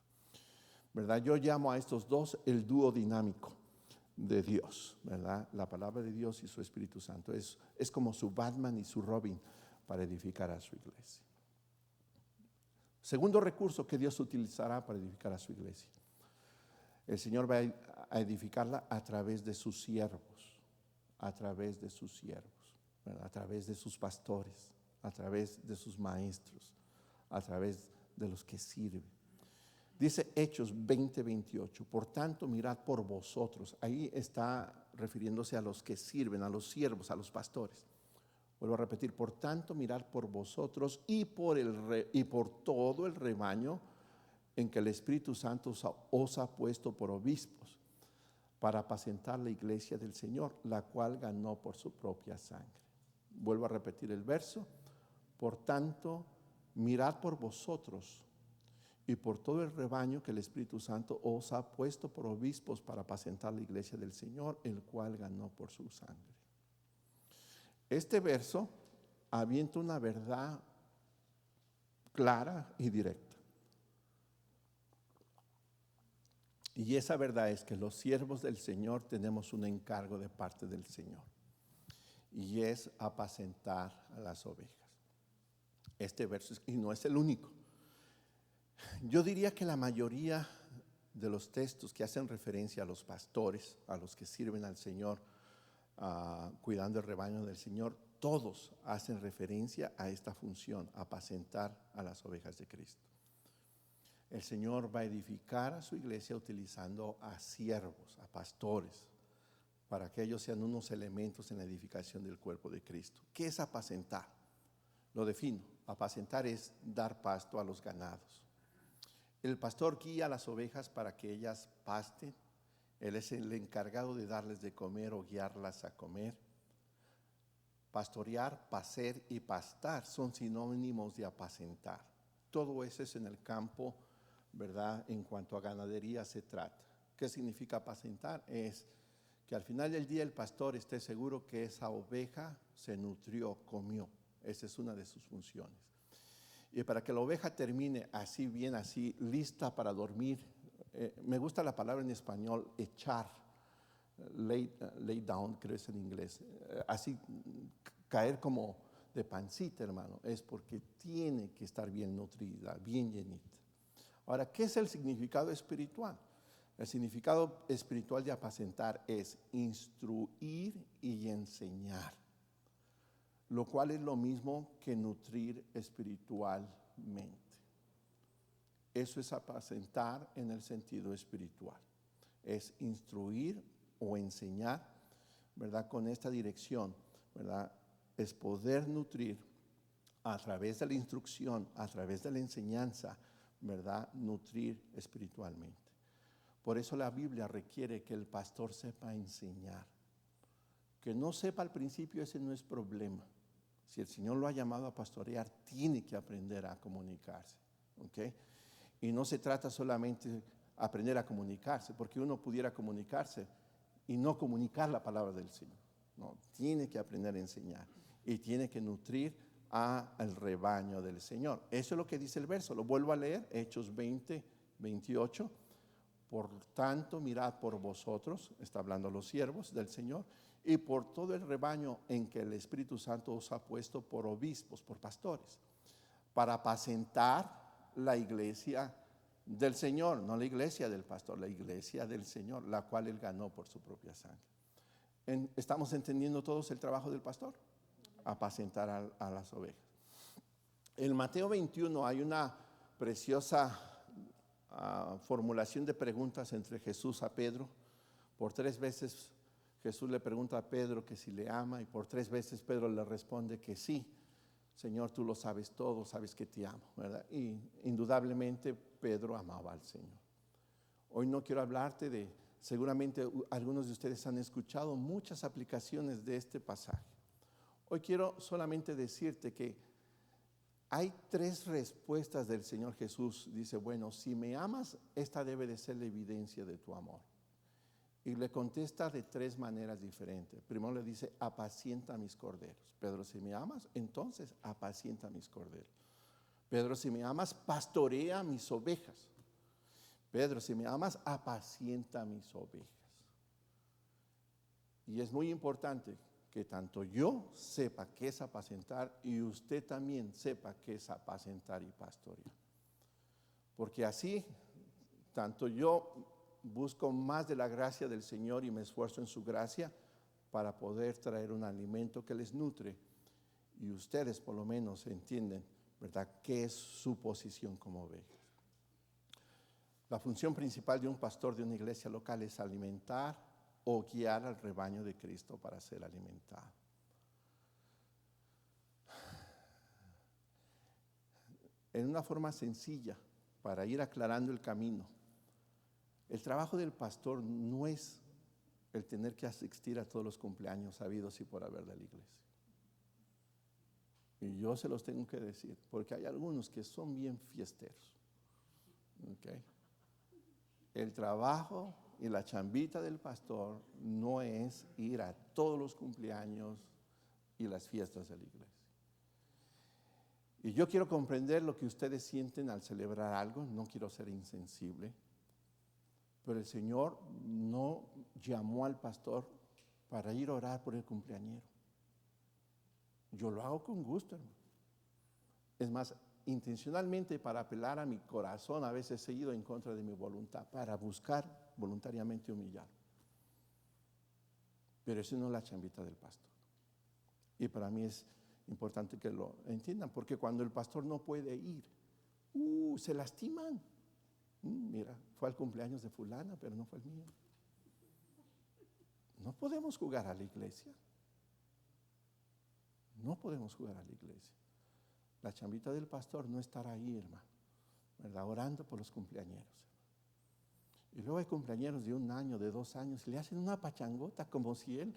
Speaker 1: ¿Verdad? Yo llamo a estos dos el dúo dinámico de Dios, ¿verdad? La palabra de Dios y su Espíritu Santo. Es como su Batman y su Robin para edificar a su iglesia. Segundo recurso que Dios utilizará para edificar a su iglesia. El Señor va a edificarla a través de sus siervos, ¿verdad? A través de sus pastores, a través de sus maestros, a través de los que sirven. Dice Hechos 20:28, por tanto mirad por vosotros. Ahí está refiriéndose a los que sirven, a los siervos, a los pastores. Vuelvo a repetir, por tanto mirad por vosotros y por todo el rebaño en que el Espíritu Santo os ha puesto por obispos para apacentar la iglesia del Señor, la cual ganó por su propia sangre. Vuelvo a repetir el verso, por tanto mirad por vosotros y por todo el rebaño que el Espíritu Santo os ha puesto por obispos para apacentar la iglesia del Señor, el cual ganó por su sangre. Este verso avienta una verdad clara y directa. Y esa verdad es que los siervos del Señor tenemos un encargo de parte del Señor, y es apacentar a las ovejas. Este verso, y no es el único. Yo diría que la mayoría de los textos que hacen referencia a los pastores, a los que sirven al Señor, cuidando el rebaño del Señor, todos hacen referencia a esta función, apacentar a las ovejas de Cristo. El Señor va a edificar a su iglesia utilizando a siervos, a pastores, para que ellos sean unos elementos en la edificación del cuerpo de Cristo. ¿Qué es apacentar? Lo defino. Apacentar es dar pasto a los ganados. El pastor guía a las ovejas para que ellas pasten. Él es el encargado de darles de comer o guiarlas a comer. Pastorear, pacer y pastar son sinónimos de apacentar. Todo eso es en el campo, ¿verdad? En cuanto a ganadería se trata. ¿Qué significa apacentar? Es que al final del día el pastor esté seguro que esa oveja se nutrió, comió. Esa es una de sus funciones. Y para que la oveja termine así, bien así, lista para dormir, me gusta la palabra en español, echar, lay down, creo es en inglés, así caer como de pancita, hermano, es porque tiene que estar bien nutrida, bien llenita. Ahora, ¿qué es el significado espiritual? El significado espiritual de apacentar es instruir y enseñar, lo cual es lo mismo que nutrir espiritualmente. Eso es apacentar en el sentido espiritual. Es instruir o enseñar, ¿verdad? Con esta dirección, ¿verdad? Es poder nutrir a través de la instrucción, a través de la enseñanza, ¿verdad? Nutrir espiritualmente. Por eso la Biblia requiere que el pastor sepa enseñar. Que no sepa al principio, ese no es problema. Si el Señor lo ha llamado a pastorear, tiene que aprender a comunicarse, ¿ok? Y no se trata solamente de aprender a comunicarse, porque uno pudiera comunicarse y no comunicar la palabra del Señor. No, tiene que aprender a enseñar y tiene que nutrir al rebaño del Señor. Eso es lo que dice el verso. Lo vuelvo a leer, Hechos 20, 28. Por tanto, mirad por vosotros, está hablando los siervos del Señor, y por todo el rebaño en que el Espíritu Santo os ha puesto por obispos, por pastores, para apacentar la iglesia del Señor, no la iglesia del pastor, la iglesia del Señor, la cual él ganó por su propia sangre. ¿Estamos entendiendo todos el trabajo del pastor? Apacentar a las ovejas. En Mateo 21 hay una preciosa formulación de preguntas entre Jesús a Pedro. Por 3 veces Jesús le pregunta a Pedro que si le ama, y por 3 veces Pedro le responde que sí. Señor, tú lo sabes todo, sabes que te amo, ¿verdad? Y indudablemente Pedro amaba al Señor. Hoy no quiero hablarte de, seguramente algunos de ustedes han escuchado muchas aplicaciones de este pasaje. Hoy quiero solamente decirte que hay 3 respuestas del Señor Jesús. Dice, bueno, si me amas, esta debe de ser la evidencia de tu amor. Y le contesta de 3 maneras diferentes. Primero le dice, apacienta mis corderos. Pedro, si me amas, entonces apacienta mis corderos. Pedro, si me amas, pastorea mis ovejas. Pedro, si me amas, apacienta mis ovejas. Y es muy importante que tanto yo sepa qué es apacentar y usted también sepa qué es apacentar y pastorear. Porque así, tanto yo busco más de la gracia del Señor y me esfuerzo en su gracia para poder traer un alimento que les nutre, y ustedes por lo menos entienden, ¿verdad?, qué es su posición como ovejas. La función principal de un pastor de una iglesia local es alimentar o guiar al rebaño de Cristo para ser alimentado. En una forma sencilla, para ir aclarando el camino, el trabajo del pastor no es el tener que asistir a todos los cumpleaños habidos y por haber de la iglesia. Y yo se los tengo que decir, porque hay algunos que son bien fiesteros. ¿Okay? El trabajo y la chambita del pastor no es ir a todos los cumpleaños y las fiestas de la iglesia. Y yo quiero comprender lo que ustedes sienten al celebrar algo, no quiero ser insensible, pero el Señor no llamó al pastor para ir a orar por el cumpleañero. Yo lo hago con gusto, hermano. Es más, intencionalmente para apelar a mi corazón, a veces he ido en contra de mi voluntad, para buscar voluntariamente humillar. Pero eso no es la chambita del pastor. Y para mí es importante que lo entiendan, porque cuando el pastor no puede ir, se lastiman. Mira, fue al cumpleaños de fulana, pero no fue el mío. No podemos jugar a la iglesia. No podemos jugar a la iglesia. La chambita del pastor no estar ahí, hermano, ¿verdad? Orando por los cumpleañeros. Y luego hay cumpleañeros de 1 año, de 2 años, y le hacen una pachangota como si él,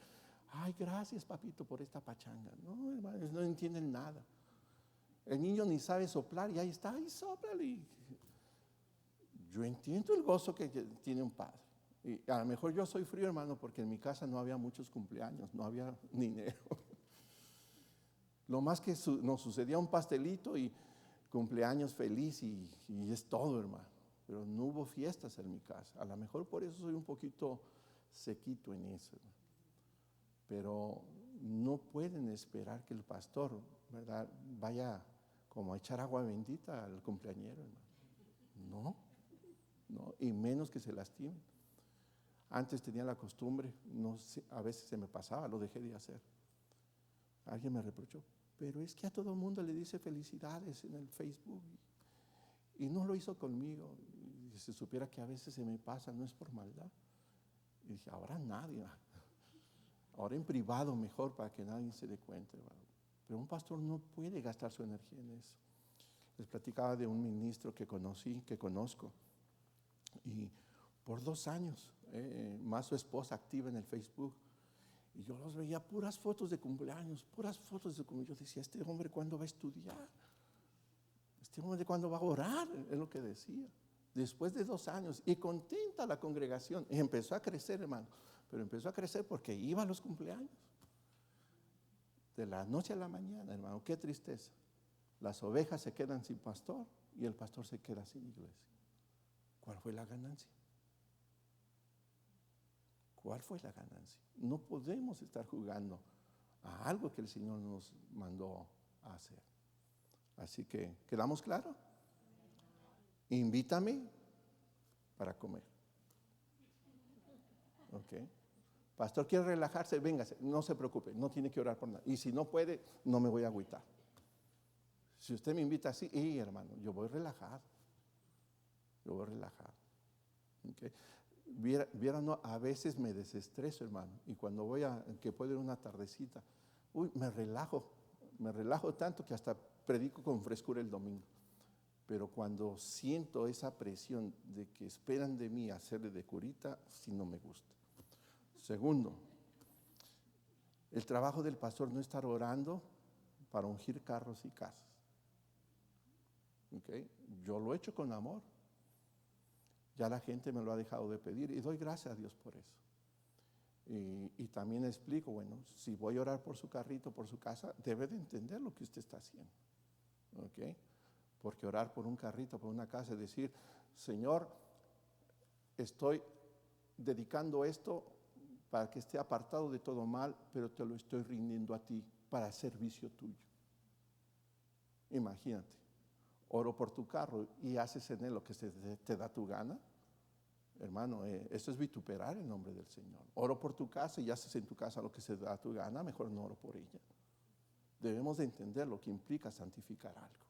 Speaker 1: ay, gracias papito por esta pachanga. No, hermanos, no entienden nada. El niño ni sabe soplar y ahí está, ahí sóplale. Yo entiendo el gozo que tiene un padre. Y a lo mejor yo soy frío, hermano, porque en mi casa no había muchos cumpleaños, no había dinero. Lo más que nos sucedía un pastelito y cumpleaños feliz y es todo, hermano. Pero no hubo fiestas en mi casa. A lo mejor por eso soy un poquito sequito en eso, hermano. Pero no pueden esperar que el pastor, ¿verdad?, vaya como a echar agua bendita al cumpleañero, hermano. No, y menos que se lastimen. Antes tenía la costumbre, no sé, a veces se me pasaba, lo dejé de hacer. Alguien me reprochó, pero es que a todo el mundo le dice felicidades en el Facebook y no lo hizo conmigo. Y si supiera que a veces se me pasa, no es por maldad. Y dije, ahora nadie, ahora en privado mejor para que nadie se dé cuenta. Pero un pastor no puede gastar su energía en eso. Les platicaba de un ministro que conozco, y por 2 años, más su esposa activa en el Facebook, y yo los veía puras fotos de cumpleaños, Yo decía, este hombre ¿cuándo va a estudiar? Este hombre ¿cuándo va a orar? Es lo que decía. Después de 2 años, y contenta la congregación, y empezó a crecer, hermano, pero empezó a crecer porque iba a los cumpleaños. De la noche a la mañana, hermano, qué tristeza. Las ovejas se quedan sin pastor y el pastor se queda sin iglesia. ¿Cuál fue la ganancia? ¿Cuál fue la ganancia? No podemos estar jugando a algo que el Señor nos mandó a hacer. Así que, ¿quedamos claros? Invítame para comer. ¿Ok? Pastor, ¿quiere relajarse? Véngase, no se preocupe, no tiene que orar por nada. Y si no puede, no me voy a agüitar. Si usted me invita así, hermano, yo voy relajado. ¿Okay? Vieran, no, a veces me desestreso, hermano, y cuando voy que puedo ir una tardecita, me relajo tanto que hasta predico con frescura el domingo. Pero cuando siento esa presión de que esperan de mí hacerle de curita, sí no me gusta. Segundo, el trabajo del pastor no estar orando para ungir carros y casas. ¿Okay? Yo lo he hecho con amor. Ya la gente me lo ha dejado de pedir y doy gracias a Dios por eso. Y también explico, bueno, si voy a orar por su carrito, por su casa, debe de entender lo que usted está haciendo. ¿Okay? Porque orar por un carrito, por una casa, es decir, Señor, estoy dedicando esto para que esté apartado de todo mal, pero te lo estoy rindiendo a ti para servicio tuyo. Imagínate, oro por tu carro y haces en él lo que te da tu gana. Hermano, eso es vituperar el nombre del Señor. Oro por tu casa y haces en tu casa lo que se da tu gana, mejor no oro por ella. Debemos de entender lo que implica santificar algo.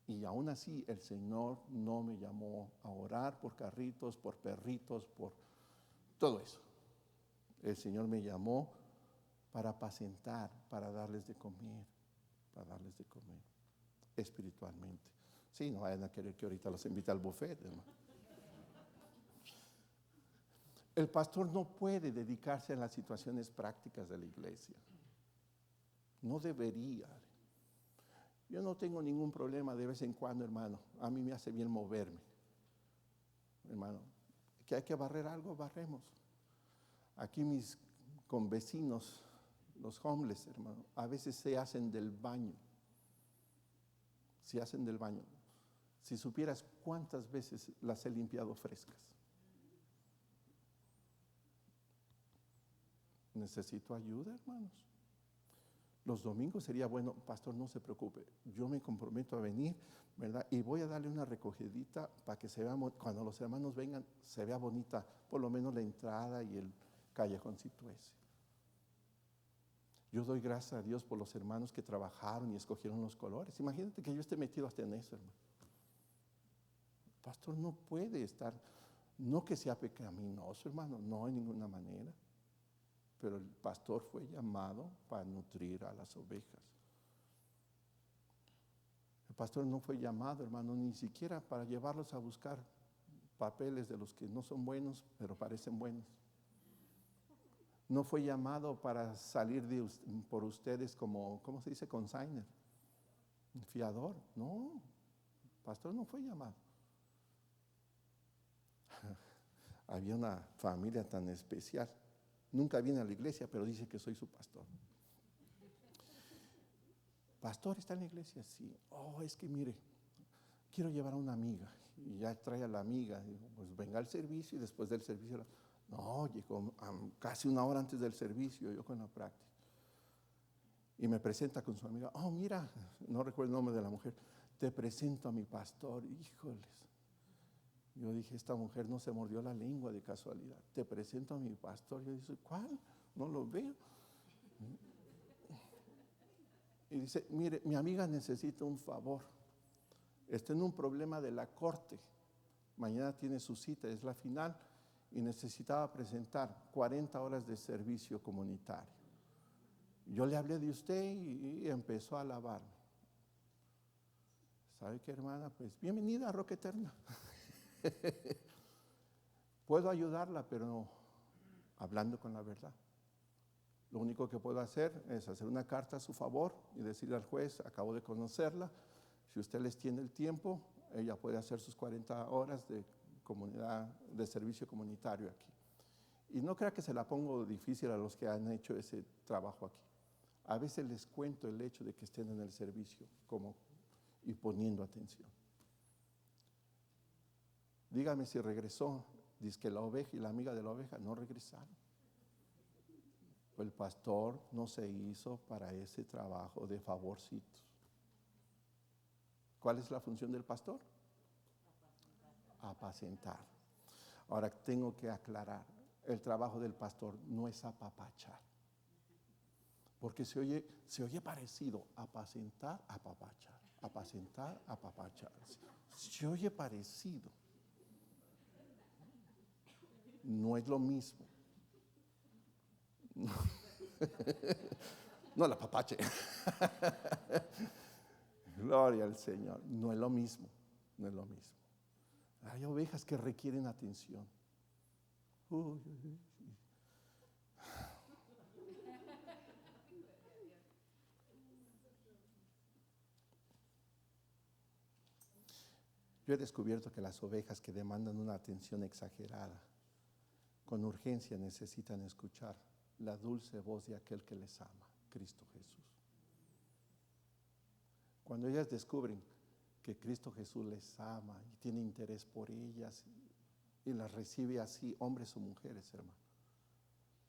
Speaker 1: Y aún así el Señor no me llamó a orar por carritos, por perritos, por todo eso. El Señor me llamó para apacentar, para darles de comer, espiritualmente. Sí, no vayan a querer que ahorita los invite al buffet, hermano. El pastor no puede dedicarse a las situaciones prácticas de la iglesia. No debería. Yo no tengo ningún problema de vez en cuando, hermano. A mí me hace bien moverme. Hermano, que hay que barrer algo, barremos. Aquí mis convecinos, los homeless, hermano, a veces se hacen del baño. Se hacen del baño. Si supieras cuántas veces las he limpiado frescas. Necesito ayuda, hermanos. Los domingos sería bueno, pastor, no se preocupe, yo me comprometo a venir, ¿verdad? Y voy a darle una recogidita para que se vea, cuando los hermanos vengan, se vea bonita, por lo menos la entrada y el callejoncito ese. Yo doy gracias a Dios por los hermanos que trabajaron y escogieron los colores. Imagínate que yo esté metido hasta en eso, hermano. Pastor no puede estar, no que sea pecaminoso, hermano, no en ninguna manera. Pero el pastor fue llamado para nutrir a las ovejas. El pastor no fue llamado, hermano, ni siquiera para llevarlos a buscar papeles de los que no son buenos, pero parecen buenos. No fue llamado para salir por ustedes como, ¿cómo se dice? Consigner, fiador. No, el pastor no fue llamado. Había una familia tan especial. Nunca viene a la iglesia, pero dice que soy su pastor. ¿Pastor está en la iglesia? Sí. Oh, es que mire, quiero llevar a una amiga. Y ya trae a la amiga. Digo, pues venga al servicio y después del servicio. No, llegó casi una hora antes del servicio, yo con la práctica. Y me presenta con su amiga. Oh, mira, no recuerdo el nombre de la mujer. Te presento a mi pastor. Híjoles. Yo dije, esta mujer no se mordió la lengua de casualidad. Te presento a mi pastor. Yo dije, ¿cuál? No lo veo. Y dice, mire, mi amiga necesita un favor. Está en un problema de la corte. Mañana tiene su cita, es la final. Y necesitaba presentar 40 horas de servicio comunitario. Yo le hablé de usted y empezó a alabarme. ¿Sabe qué, hermana? Pues bienvenida a Roca Eterna. Puedo ayudarla, pero no hablando con la verdad. Lo único que puedo hacer es hacer una carta a su favor y decirle al juez, acabo de conocerla, si usted les tiene el tiempo, ella puede hacer sus 40 horas de comunidad, de servicio comunitario aquí. Y no crea que se la pongo difícil a los que han hecho ese trabajo aquí. A veces les cuento el hecho de que estén en el servicio y poniendo atención. Dígame si regresó. Dice que la oveja y la amiga de la oveja no regresaron. El pastor no se hizo para ese trabajo de favorcitos. ¿Cuál es la función del pastor? Apacentar. Ahora tengo que aclarar, el trabajo del pastor no es apapachar. Porque se oye parecido, apacentar, apapachar, apacentar, apapachar. Se oye parecido. No es lo mismo. No la apapache. Gloria al Señor. No es lo mismo. No es lo mismo. Hay ovejas que requieren atención. Yo he descubierto que las ovejas que demandan una atención exagerada, con urgencia necesitan escuchar la dulce voz de aquel que les ama, Cristo Jesús. Cuando ellas descubren que Cristo Jesús les ama y tiene interés por ellas y las recibe así, hombres o mujeres, hermano,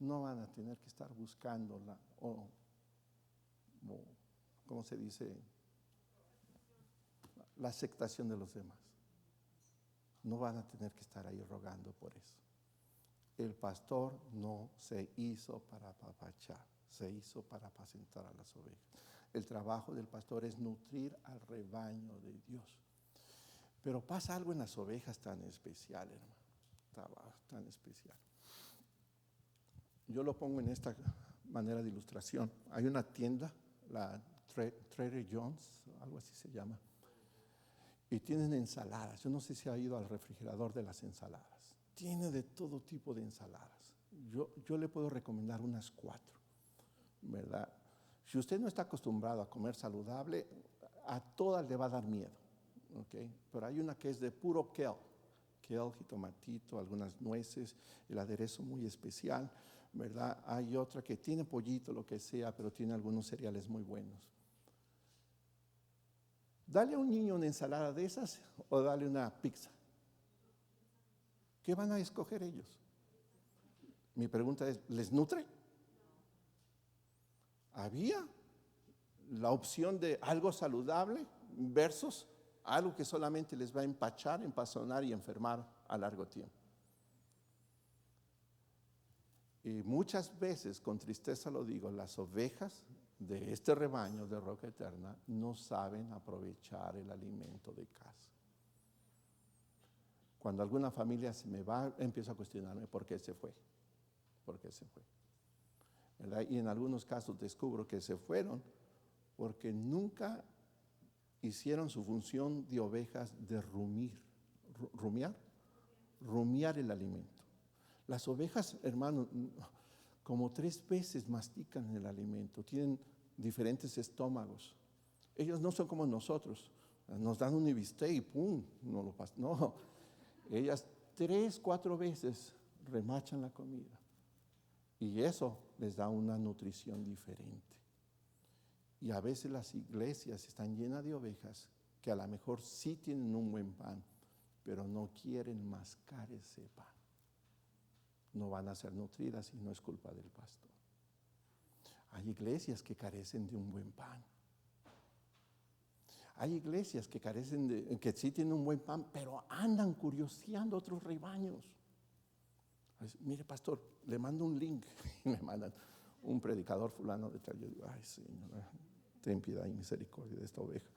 Speaker 1: no van a tener que estar buscándola o ¿cómo se dice? La aceptación de los demás. No van a tener que estar ahí rogando por eso. El pastor no se hizo para apapachar, se hizo para apacentar a las ovejas. El trabajo del pastor es nutrir al rebaño de Dios. Pero pasa algo en las ovejas tan especial, hermano. Trabajo tan especial. Yo lo pongo en esta manera de ilustración. Hay una tienda, la Trader Joe's, algo así se llama. Y tienen ensaladas. Yo no sé si ha ido al refrigerador de las ensaladas. Tiene de todo tipo de ensaladas. Yo le puedo recomendar unas 4, ¿verdad? Si usted no está acostumbrado a comer saludable, a todas le va a dar miedo, ¿okay? Pero hay una que es de puro kale, jitomatito, algunas nueces, el aderezo muy especial, ¿verdad? Hay otra que tiene pollito, lo que sea, pero tiene algunos cereales muy buenos. Dale a un niño una ensalada de esas o dale una pizza. ¿Qué van a escoger ellos? Mi pregunta es, ¿les nutre? ¿Había la opción de algo saludable versus algo que solamente les va a empachar, empazonar y enfermar a largo tiempo? Y muchas veces, con tristeza lo digo, las ovejas de este rebaño de Roca Eterna no saben aprovechar el alimento de casa. Cuando alguna familia se me va, empiezo a cuestionarme por qué se fue. ¿Por qué se fue? ¿Verdad? Y en algunos casos descubro que se fueron porque nunca hicieron su función de ovejas de rumiar el alimento. Las ovejas, hermano, como 3 veces mastican el alimento, tienen diferentes estómagos. Ellos no son como nosotros, nos dan un bistec y pum, no lo pasan. No, ellas 3, 4 veces remachan la comida y eso les da una nutrición diferente. Y a veces las iglesias están llenas de ovejas que a lo mejor sí tienen un buen pan, pero no quieren mascar ese pan. No van a ser nutridas y no es culpa del pastor. Hay iglesias que carecen de un buen pan. Hay iglesias que carecen que sí tienen un buen pan, pero andan curioseando otros rebaños. Mire, pastor, le mando un link y me mandan un predicador fulano de tal. Yo digo, ay, Señor, ten piedad y misericordia de esta oveja.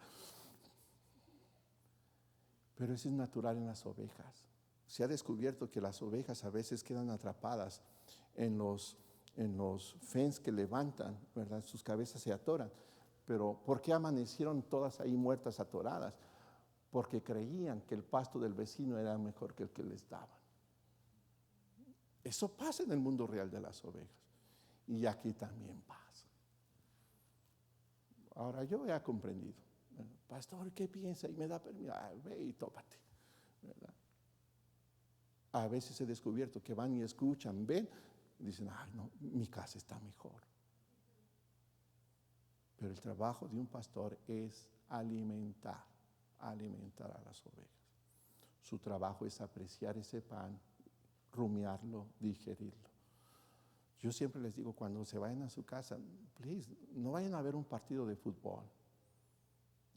Speaker 1: Pero eso es natural en las ovejas. Se ha descubierto que las ovejas a veces quedan atrapadas en los fens que levantan, ¿verdad? Sus cabezas se atoran. Pero ¿por qué amanecieron todas ahí muertas, atoradas? Porque creían que el pasto del vecino era mejor que el que les daban. Eso pasa en el mundo real de las ovejas. Y aquí también pasa. Ahora yo he comprendido. Pastor, ¿qué piensa? Y me da permiso. Ve y tópate, ¿verdad? A veces he descubierto que van y escuchan, ven, y dicen, ay no, mi casa está mejor. Pero el trabajo de un pastor es alimentar a las ovejas. Su trabajo es apreciar ese pan, rumiarlo, digerirlo. Yo siempre les digo, cuando se vayan a su casa, please, no vayan a ver un partido de fútbol.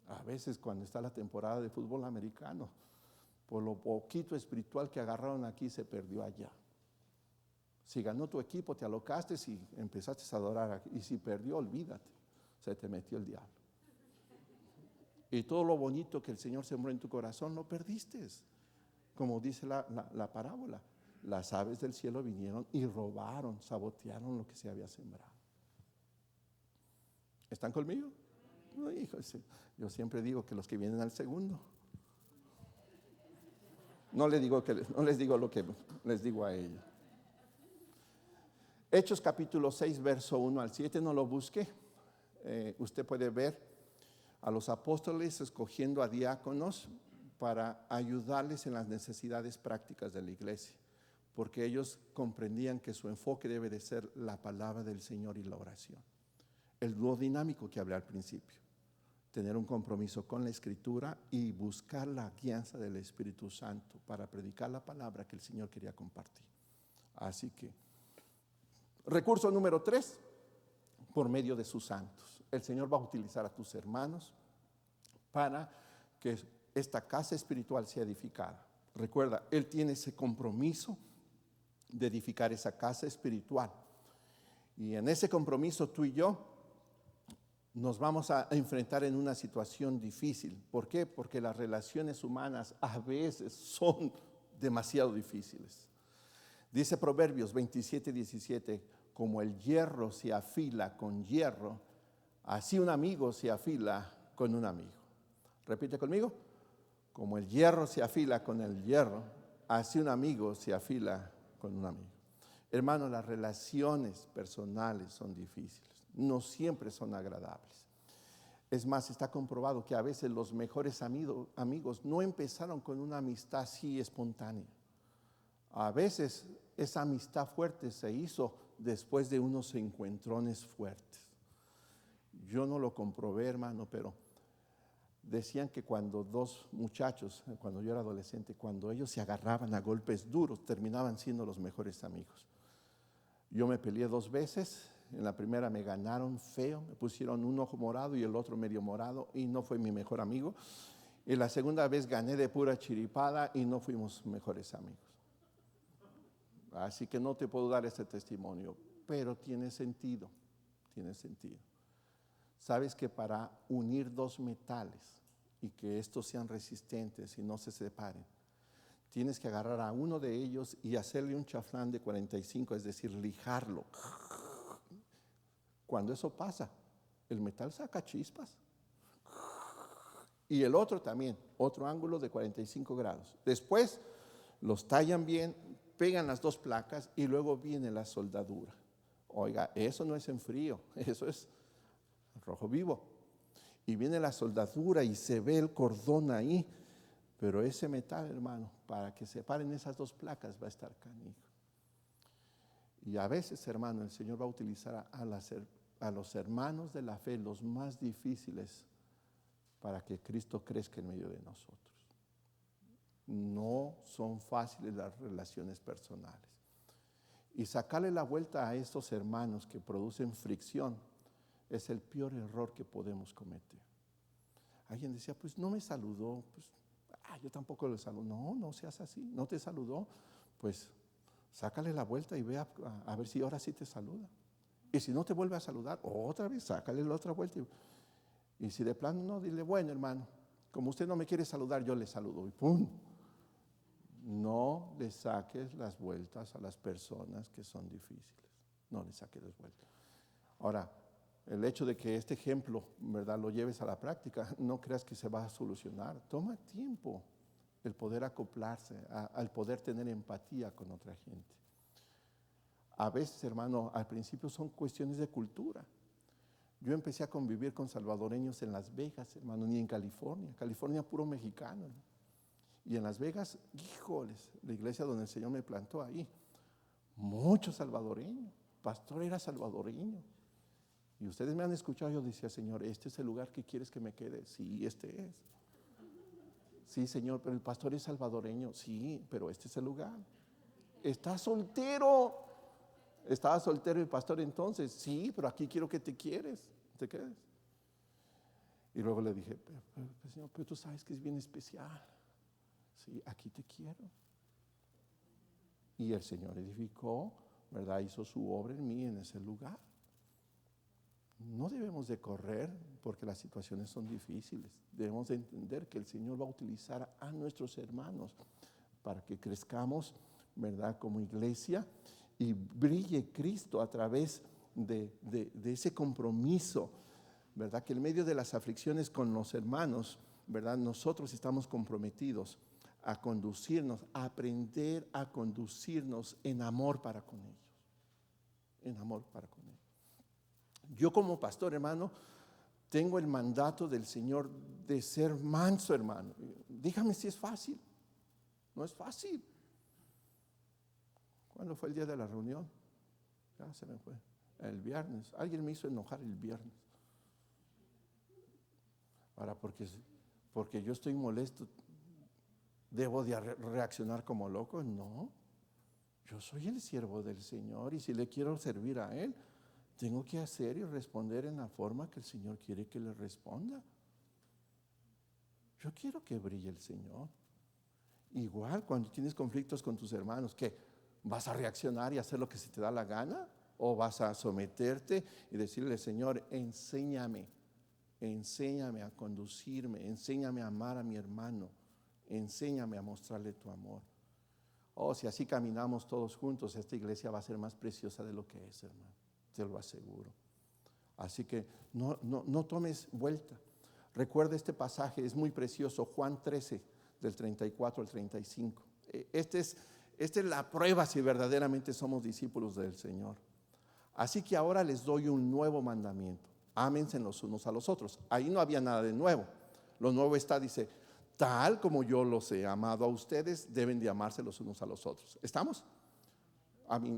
Speaker 1: A veces cuando está la temporada de fútbol americano, por lo poquito espiritual que agarraron aquí, se perdió allá. Si ganó tu equipo, te alocaste y empezaste a adorar aquí. Y si perdió, olvídate, se te metió el diablo. Y todo lo bonito que el Señor sembró en tu corazón, lo perdiste. Como dice la parábola, las aves del cielo vinieron y robaron, sabotearon lo que se había sembrado. ¿Están conmigo? No, hijo, yo siempre digo que los que vienen al segundo. No les digo lo que les digo a ellos. Hechos capítulo 6, verso 1 al 7, no lo busque. Usted puede ver a los apóstoles escogiendo a diáconos para ayudarles en las necesidades prácticas de la iglesia, porque ellos comprendían que su enfoque debe de ser la palabra del Señor y la oración. El dúo dinámico que hablé al principio. Tener un compromiso con la Escritura y buscar la guianza del Espíritu Santo para predicar la palabra que el Señor quería compartir. Así que, recurso número 3, por medio de sus santos. El Señor va a utilizar a tus hermanos para que esta casa espiritual sea edificada. Recuerda, Él tiene ese compromiso de edificar esa casa espiritual. Y en ese compromiso tú y yo nos vamos a enfrentar en una situación difícil. ¿Por qué? Porque las relaciones humanas a veces son demasiado difíciles. Dice Proverbios 27:17, como el hierro se afila con hierro, así un amigo se afila con un amigo. Repite conmigo. Como el hierro se afila con el hierro, así un amigo se afila con un amigo. Hermano, las relaciones personales son difíciles. No siempre son agradables. Es más, está comprobado que a veces los mejores amigos no empezaron con una amistad así espontánea. A veces esa amistad fuerte se hizo después de unos encuentrones fuertes. Yo no lo comprobé, hermano, pero decían que cuando dos muchachos, cuando yo era adolescente, cuando ellos se agarraban a golpes duros, terminaban siendo los mejores amigos. Yo me peleé 2 veces. En la primera me ganaron feo, me pusieron un ojo morado y el otro medio morado y no fue mi mejor amigo. Y la segunda vez gané de pura chiripada y no fuimos mejores amigos. Así que no te puedo dar ese testimonio, pero tiene sentido, tiene sentido. Sabes que para unir 2 metales y que estos sean resistentes y no se separen, tienes que agarrar a uno de ellos y hacerle un chaflán de 45, es decir, lijarlo. Cuando eso pasa, el metal saca chispas. Y el otro también, otro ángulo de 45 grados. Después los tallan bien, pegan las 2 placas y luego viene la soldadura. Oiga, eso no es en frío, eso es rojo vivo. Y viene la soldadura y se ve el cordón ahí. Pero ese metal, hermano, para que separen esas 2 placas va a estar canijo. Y a veces, hermano, el Señor va a utilizar a los hermanos de la fe, los más difíciles, para que Cristo crezca en medio de nosotros. No son fáciles las relaciones personales. Y sacarle la vuelta a estos hermanos que producen fricción es el peor error que podemos cometer. Alguien decía, pues no me saludó, pues yo tampoco le saludo. No seas así, no te saludó, pues sácale la vuelta y ve a ver si ahora sí te saluda. Y si no te vuelve a saludar, otra vez, sácale la otra vuelta. Y si de plano no, dile, bueno, hermano, como usted no me quiere saludar, yo le saludo. Y ¡pum! No le saques las vueltas a las personas que son difíciles. No le saques las vueltas. Ahora, el hecho de que este ejemplo, ¿verdad?, lo lleves a la práctica, no creas que se va a solucionar. Toma tiempo el poder acoplarse, al poder tener empatía con otra gente. A veces, hermano, al principio son cuestiones de cultura. Yo empecé a convivir con salvadoreños en Las Vegas, hermano, ni en California. California puro mexicano, ¿no? Y en Las Vegas, híjoles, la iglesia donde el Señor me plantó ahí, muchos salvadoreños. Pastor era salvadoreño. Y ustedes me han escuchado, yo decía, Señor, ¿este es el lugar que quieres que me quede? Sí, este es. Sí, Señor, pero el pastor es salvadoreño. Sí, pero este es el lugar. ¿Estás soltero? ¿Estaba soltero el pastor entonces? Sí, pero aquí quiero que te quedes. Y luego le dije, pero, Señor, pero tú sabes que es bien especial. Sí, aquí te quiero. Y el Señor edificó, ¿verdad? Hizo su obra en mí en ese lugar. No debemos de correr porque las situaciones son difíciles. Debemos de entender que el Señor va a utilizar a nuestros hermanos para que crezcamos, ¿verdad?, como iglesia y brille Cristo a través de ese compromiso, ¿verdad? Que en medio de las aflicciones con los hermanos, ¿verdad?, nosotros estamos comprometidos a conducirnos, a aprender a conducirnos en amor para con ellos. En amor para con ellos. Yo como pastor, hermano, tengo el mandato del Señor de ser manso, hermano. Dígame si es fácil. No es fácil. ¿Cuándo fue el día de la reunión? Ya se me fue. El viernes. Alguien me hizo enojar el viernes. Ahora, porque yo estoy molesto, ¿debo de reaccionar como loco? No. Yo soy el siervo del Señor y si le quiero servir a Él, tengo que hacer y responder en la forma que el Señor quiere que le responda. Yo quiero que brille el Señor. Igual cuando tienes conflictos con tus hermanos, ¿qué? ¿Vas a reaccionar y hacer lo que se te da la gana? ¿O vas a someterte y decirle, Señor, enséñame a conducirme, enséñame a amar a mi hermano, enséñame a mostrarle tu amor? Oh, si así caminamos todos juntos, esta iglesia va a ser más preciosa de lo que es, hermano. Te lo aseguro. Así que no tomes vuelta. Recuerda este pasaje, es muy precioso, Juan 13, del 34 al 35. Esta es la prueba si verdaderamente somos discípulos del Señor. Así que ahora les doy un nuevo mandamiento. ámense los unos a los otros. Ahí no había nada de nuevo. Lo nuevo está, dice, tal como yo los he amado a ustedes, deben de amarse los unos a los otros. ¿Estamos?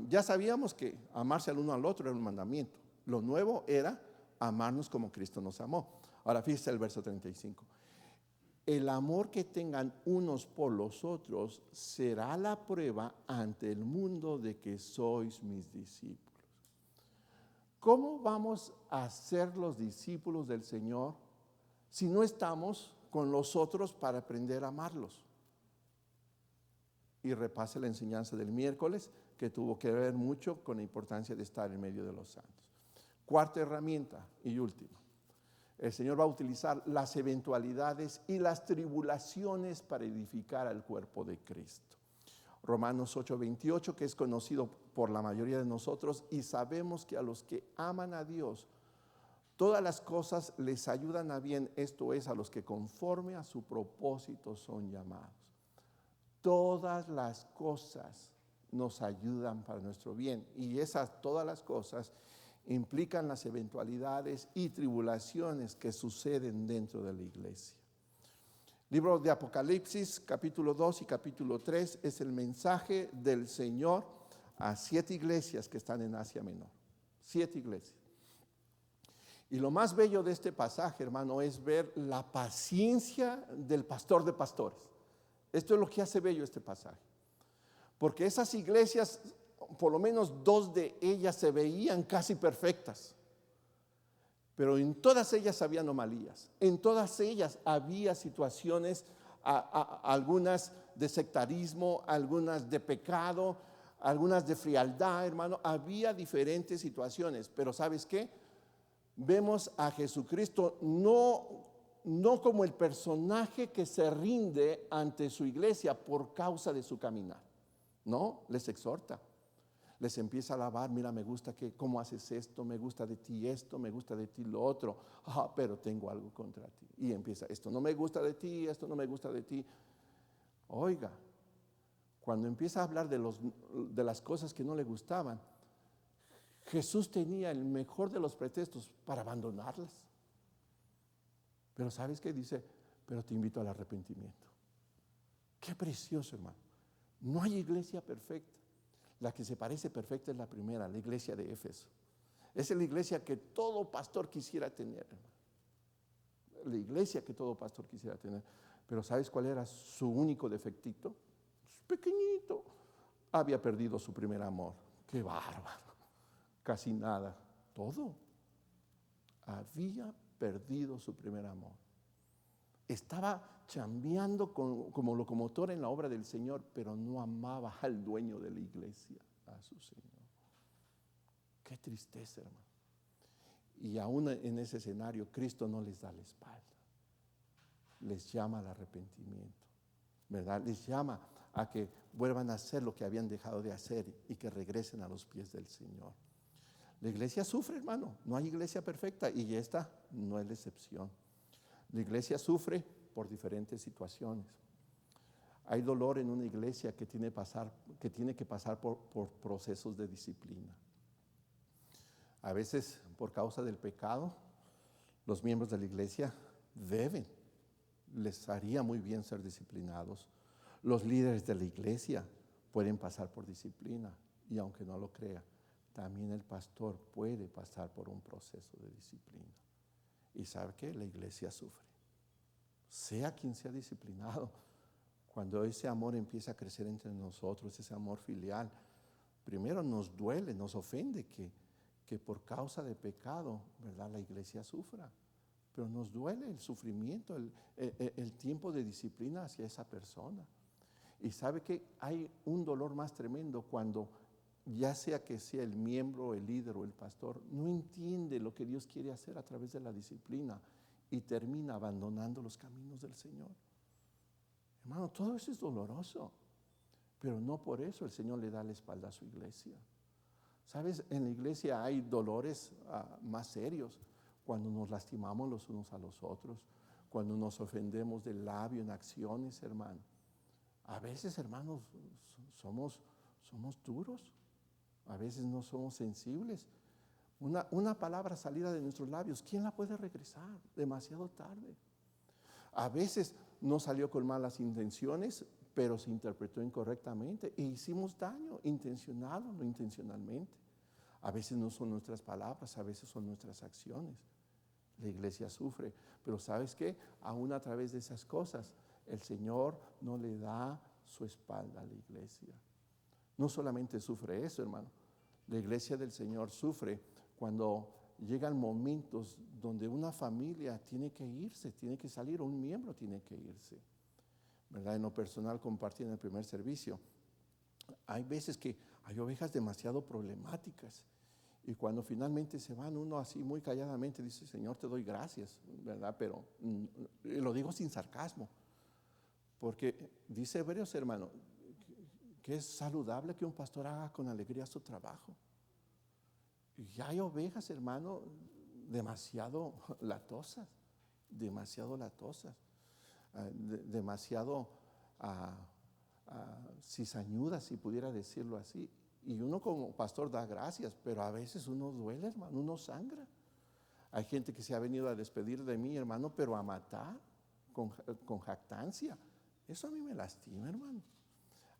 Speaker 1: Ya sabíamos que amarse al uno al otro era un mandamiento. Lo nuevo era amarnos como Cristo nos amó. Ahora fíjese el verso 35. El amor que tengan unos por los otros será la prueba ante el mundo de que sois mis discípulos. ¿Cómo vamos a ser los discípulos del Señor si no estamos con los otros para aprender a amarlos? Y repase la enseñanza del miércoles, que tuvo que ver mucho con la importancia de estar en medio de los santos. Cuarta herramienta y última. El Señor va a utilizar las eventualidades y las tribulaciones para edificar al cuerpo de Cristo. Romanos 8:28, que es conocido por la mayoría de nosotros, y sabemos que a los que aman a Dios, todas las cosas les ayudan a bien, esto es, a los que conforme a su propósito son llamados. Todas las cosas nos ayudan para nuestro bien, y todas las cosas implican las eventualidades y tribulaciones que suceden dentro de la iglesia. Libro de Apocalipsis, capítulo 2 y capítulo 3, es el mensaje del Señor a 7 iglesias que están en Asia Menor. 7 iglesias. Y lo más bello de este pasaje, hermano, es ver la paciencia del pastor de pastores. Esto es lo que hace bello este pasaje. Porque esas iglesias, por lo menos 2 de ellas se veían casi perfectas. Pero en todas ellas había anomalías. En todas ellas había situaciones, algunas de sectarismo, algunas de pecado, algunas de frialdad, hermano. Había diferentes situaciones. Pero ¿sabes qué? Vemos a Jesucristo no como el personaje que se rinde ante su iglesia por causa de su caminar. No, les exhorta. Les empieza a alabar, mira, me gusta cómo haces esto, me gusta de ti esto, me gusta de ti lo otro, pero tengo algo contra ti. Y empieza, esto no me gusta de ti, esto no me gusta de ti. Oiga, cuando empieza a hablar de las cosas que no le gustaban, Jesús tenía el mejor de los pretextos para abandonarlas. Pero ¿sabes qué dice? Pero te invito al arrepentimiento. Qué precioso, hermano. No hay iglesia perfecta. La que se parece perfecta es la primera, la iglesia de Éfeso. Esa es la iglesia que todo pastor quisiera tener, hermano. La iglesia que todo pastor quisiera tener. Pero ¿sabes cuál era su único defectito? Pequeñito. Había perdido su primer amor. Qué bárbaro. Casi nada. Todo. Había perdido su primer amor. Estaba chambeando como locomotor en la obra del Señor, pero no amaba al dueño de la iglesia, a su Señor. Qué tristeza, hermano. Y aún en ese escenario, Cristo no les da la espalda. Les llama al arrepentimiento, ¿verdad? Les llama a que vuelvan a hacer lo que habían dejado de hacer y que regresen a los pies del Señor. La iglesia sufre, hermano. No hay iglesia perfecta y esta no es la excepción. La iglesia sufre por diferentes situaciones. Hay dolor en una iglesia que tiene que pasar por procesos de disciplina. A veces, por causa del pecado, los miembros de la iglesia les haría muy bien ser disciplinados. Los líderes de la iglesia pueden pasar por disciplina, y aunque no lo crea, también el pastor puede pasar por un proceso de disciplina. ¿Y sabe qué? La iglesia sufre. Sea quien sea disciplinado, cuando ese amor empieza a crecer entre nosotros, ese amor filial, primero nos duele, nos ofende que por causa de pecado, ¿verdad?, la iglesia sufra. Pero nos duele el sufrimiento, el tiempo de disciplina hacia esa persona. Y sabe que hay un dolor más tremendo cuando, ya sea que sea el miembro, el líder o el pastor, no entiende lo que Dios quiere hacer a través de la disciplina y termina abandonando los caminos del Señor. Hermano, todo eso es doloroso, pero no por eso el Señor le da la espalda a su iglesia. ¿Sabes? En la iglesia hay dolores más serios, cuando nos lastimamos los unos a los otros, cuando nos ofendemos del labio en acciones, hermano. A veces, hermanos, somos duros, a veces no somos sensibles, Una palabra salida de nuestros labios, ¿quién la puede regresar? Demasiado tarde. A veces no salió con malas intenciones, pero se interpretó incorrectamente e hicimos daño, intencional o no intencionalmente. A veces no son nuestras palabras, a veces son nuestras acciones. La iglesia sufre, pero ¿sabes qué? Aún a través de esas cosas, el Señor no le da su espalda a la iglesia. No solamente sufre eso, hermano. La iglesia del Señor sufre cuando llegan momentos donde una familia tiene que irse, tiene que salir, o un miembro tiene que irse. ¿Verdad? En lo personal compartí en el primer servicio. Hay veces que hay ovejas demasiado problemáticas y cuando finalmente se van, uno así muy calladamente dice, Señor, te doy gracias, ¿verdad? Pero lo digo sin sarcasmo, porque dice Hebreos, hermano, que es saludable que un pastor haga con alegría su trabajo. Y hay ovejas, hermano, demasiado latosas, demasiado cizañudas, si pudiera decirlo así. Y uno como pastor da gracias, pero a veces uno duele, hermano, uno sangra. Hay gente que se ha venido a despedir de mí, hermano, pero a matar, con jactancia. Eso a mí me lastima, hermano.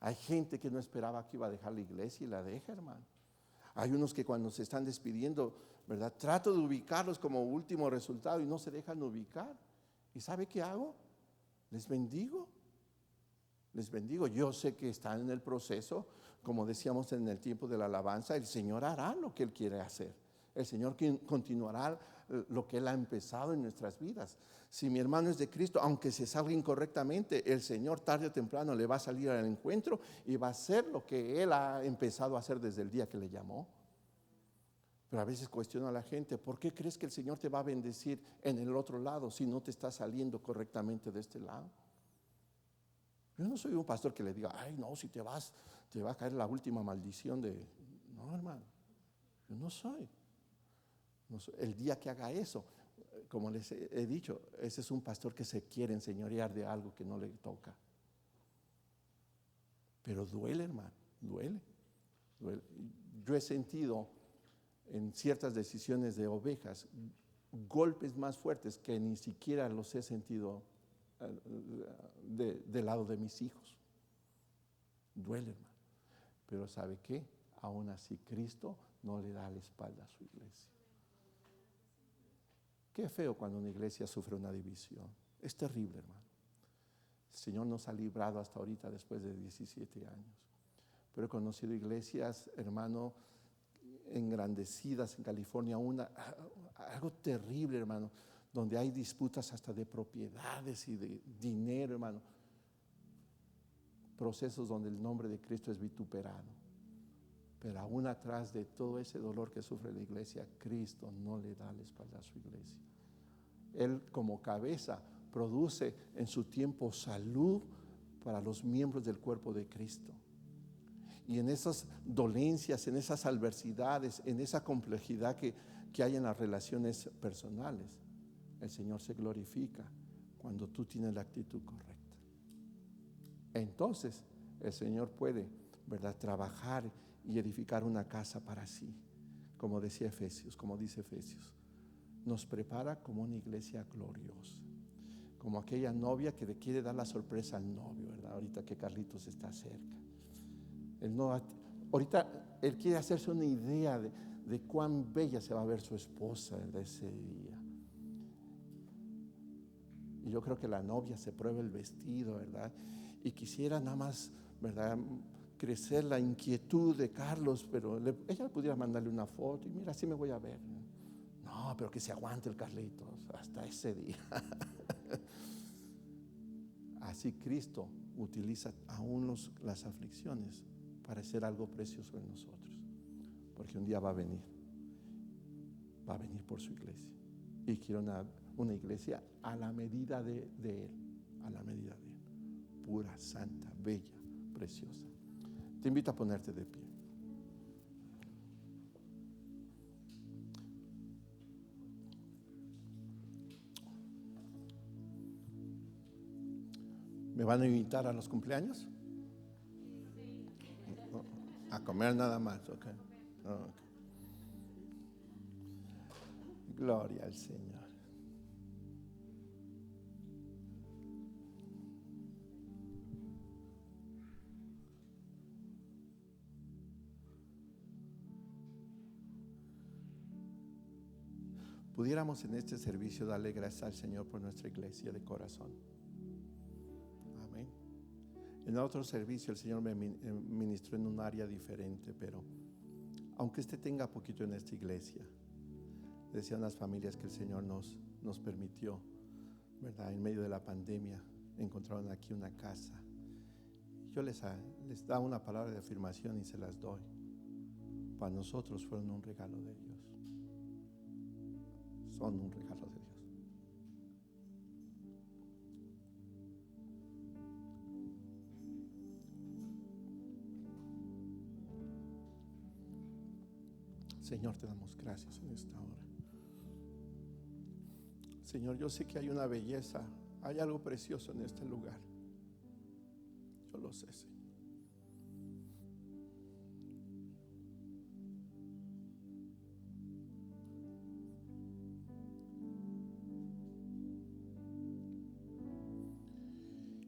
Speaker 1: Hay gente que no esperaba que iba a dejar la iglesia y la deja, hermano. Hay unos que cuando se están despidiendo, ¿verdad? Trato de ubicarlos como último resultado y no se dejan ubicar. ¿Y sabe qué hago? Les bendigo. Yo sé que están en el proceso, como decíamos en el tiempo de la alabanza, el Señor hará lo que Él quiere hacer. El Señor continuará lo que Él ha empezado en nuestras vidas. Si mi hermano es de Cristo, aunque se salga incorrectamente, el Señor tarde o temprano le va a salir al encuentro y va a hacer lo que Él ha empezado a hacer desde el día que le llamó. Pero a veces cuestiono a la gente, ¿por qué crees que el Señor te va a bendecir en el otro lado si no te está saliendo correctamente de este lado? Yo no soy un pastor que le diga, ay no, si te vas, te va a caer la última maldición de... No, hermano, yo no soy. El día que haga eso, como les he dicho, ese es un pastor que se quiere enseñorear de algo que no le toca. Pero duele, hermano, duele. Yo he sentido en ciertas decisiones de ovejas golpes más fuertes que ni siquiera los he sentido del lado de mis hijos. Duele, hermano. Pero ¿sabe qué? Aún así Cristo no le da la espalda a su iglesia. Qué feo cuando una iglesia sufre una división. Es terrible, hermano. El Señor nos ha librado hasta ahorita después de 17 años. Pero he conocido iglesias, hermano, engrandecidas en California, algo terrible, hermano, donde hay disputas hasta de propiedades y de dinero, hermano. Procesos donde el nombre de Cristo es vituperado. Pero aún atrás de todo ese dolor que sufre la iglesia, Cristo no le da la espalda a su iglesia. Él como cabeza produce en su tiempo salud para los miembros del cuerpo de Cristo. Y en esas dolencias, en esas adversidades, en esa complejidad que hay en las relaciones personales, el Señor se glorifica cuando tú tienes la actitud correcta. Entonces el Señor puede, ¿verdad?, trabajar y edificar una casa para sí, como decía Efesios, como dice Efesios. Nos prepara como una iglesia gloriosa, como aquella novia que le quiere dar la sorpresa al novio, ¿verdad? Ahorita que Carlitos está cerca. Ahorita él quiere hacerse una idea de cuán bella se va a ver su esposa de ese día. Y yo creo que la novia se prueba el vestido, ¿verdad? Y quisiera nada más, ¿verdad?, crecer la inquietud de Carlos, pero ella pudiera mandarle una foto y mira, así me voy a ver. No, pero que se aguante el Carlitos hasta ese día. Así Cristo utiliza aún las aflicciones para hacer algo precioso en nosotros, porque un día va a venir por su iglesia y quiere una iglesia a la medida de Él, a la medida de Él, pura, santa, bella, preciosa. Te invito a ponerte de pie. ¿Me van a invitar a los cumpleaños? A comer nada más, ok. Gloria al Señor. Pudiéramos en este servicio darle gracias al Señor por nuestra iglesia de corazón. Amén. En otro servicio el Señor me ministró en un área diferente, pero aunque usted tenga poquito en esta iglesia, decían las familias que el Señor nos permitió, ¿verdad? En medio de la pandemia encontraron aquí una casa. Yo les da una palabra de afirmación y se las doy. Para nosotros fueron un regalo de Dios. Son un regalo de Dios. Señor, te damos gracias en esta hora. Señor, yo sé que hay una belleza, hay algo precioso en este lugar. Yo lo sé, Señor.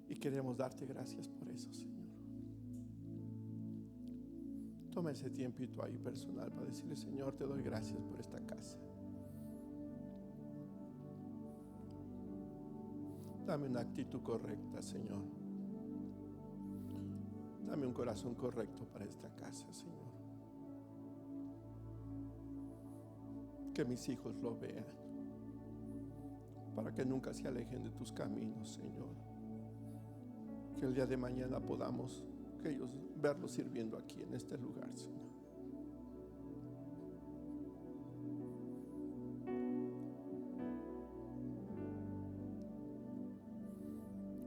Speaker 1: Y queremos darte gracias por eso, Señor. Toma ese tiempito ahí personal para decirle: Señor, te doy gracias por esta casa. Dame una actitud correcta, Señor. Dame un corazón correcto para esta casa, Señor. Que mis hijos lo vean, para que nunca se alejen de tus caminos, Señor. Que el día de mañana podamos que ellos verlos sirviendo aquí en este lugar, Señor.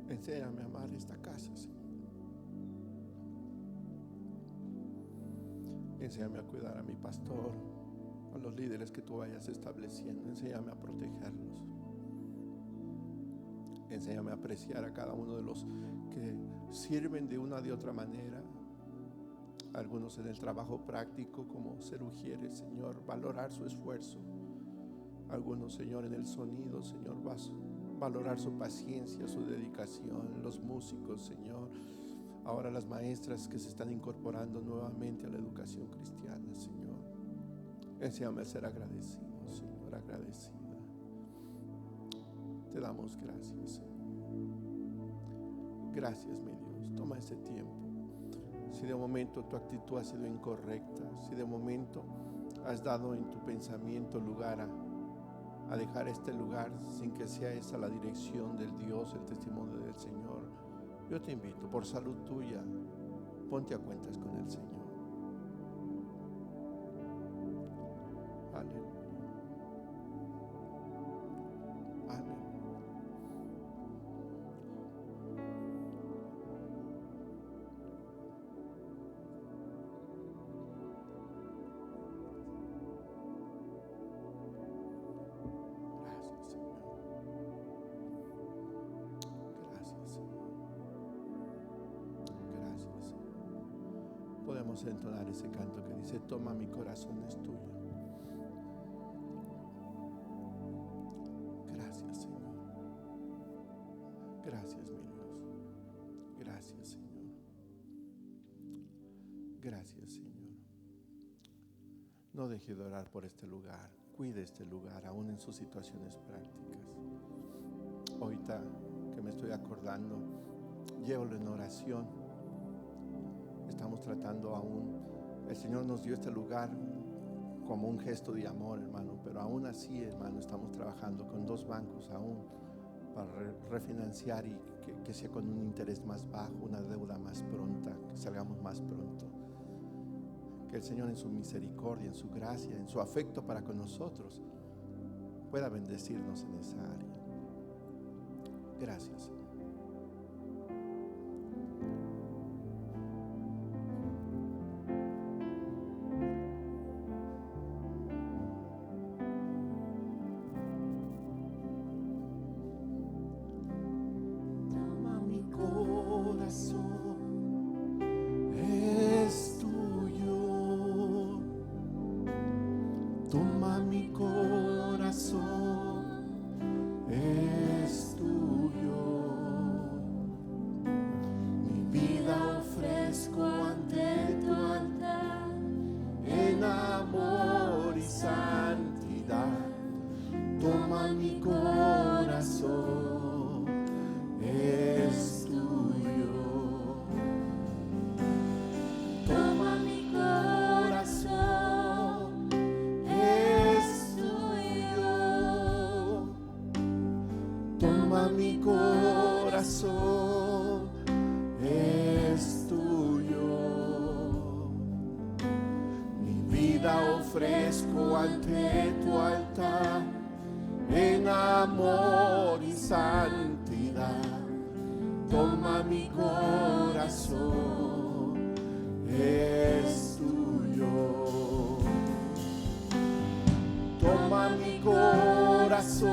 Speaker 1: Enséñame a amar esta casa, Señor. Enséñame a cuidar a mi pastor, a los líderes que tú vayas estableciendo. Enséñame a protegerlos. Enséñame a apreciar a cada uno de los que sirven de una de otra manera. Algunos en el trabajo práctico como ser ujieres, Señor, valorar su esfuerzo. Algunos, Señor, en el sonido, Señor, valorar su paciencia, su dedicación. Los músicos, Señor. Ahora las maestras que se están incorporando nuevamente a la educación cristiana, Señor. Enséñame a ser agradecido, Señor, agradecida. Te damos gracias, Señor. Gracias, mi Dios. Toma ese tiempo. Si de momento tu actitud ha sido incorrecta, si de momento has dado en tu pensamiento lugar a dejar este lugar sin que sea esa la dirección del Dios, el testimonio del Señor, yo te invito, por salud tuya, ponte a cuentas con el Señor. Aleluya. Amén. Gracias, Señor. Gracias, Señor. Gracias, Señor. Podemos entonar ese canto que dice: toma mi corazón, es tuyo. Gracias, Señor. Gracias, mi Dios. Gracias, Señor. Gracias, Señor. No deje de orar por este lugar. Cuide este lugar, aún en sus situaciones prácticas. Ahorita que me estoy acordando, llévalo en oración. Estamos tratando aún, el Señor nos dio este lugar como un gesto de amor, hermano, pero aún así, hermano, estamos trabajando con 2 bancos aún para refinanciar y que sea con un interés más bajo, una deuda más pronta, que salgamos más pronto. Que el Señor en su misericordia, en su gracia, en su afecto para con nosotros pueda bendecirnos en esa área. Gracias, Señor. Toma mi corazón, es tuyo. Toma mi corazón. corazón es tuyo. Mi vida ofrezco ante tu altar en amor y santidad. Toma mi corazón, es tuyo. Toma mi corazón,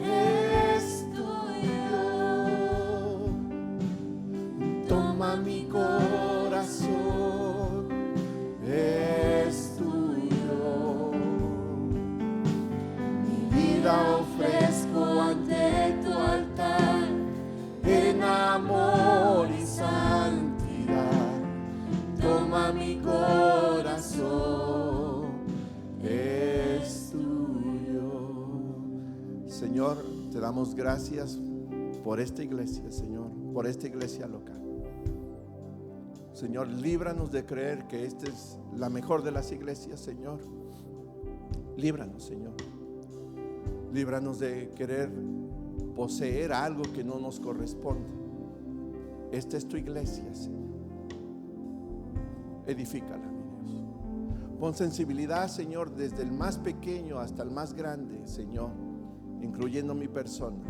Speaker 1: es tuyo. Toma mi corazón, es tuyo. Mi vida ofrezco ante tu altar en amor y santidad. Toma mi corazón, es tuyo. Señor, te damos gracias por esta iglesia, Señor, por esta iglesia local. Señor, líbranos de creer que esta es la mejor de las iglesias, Señor. Líbranos, Señor. Líbranos de querer poseer algo que no nos corresponde. Esta es tu iglesia, Señor. Edifícala, mi Dios. Pon sensibilidad, Señor, desde el más pequeño hasta el más grande, Señor, incluyendo mi persona,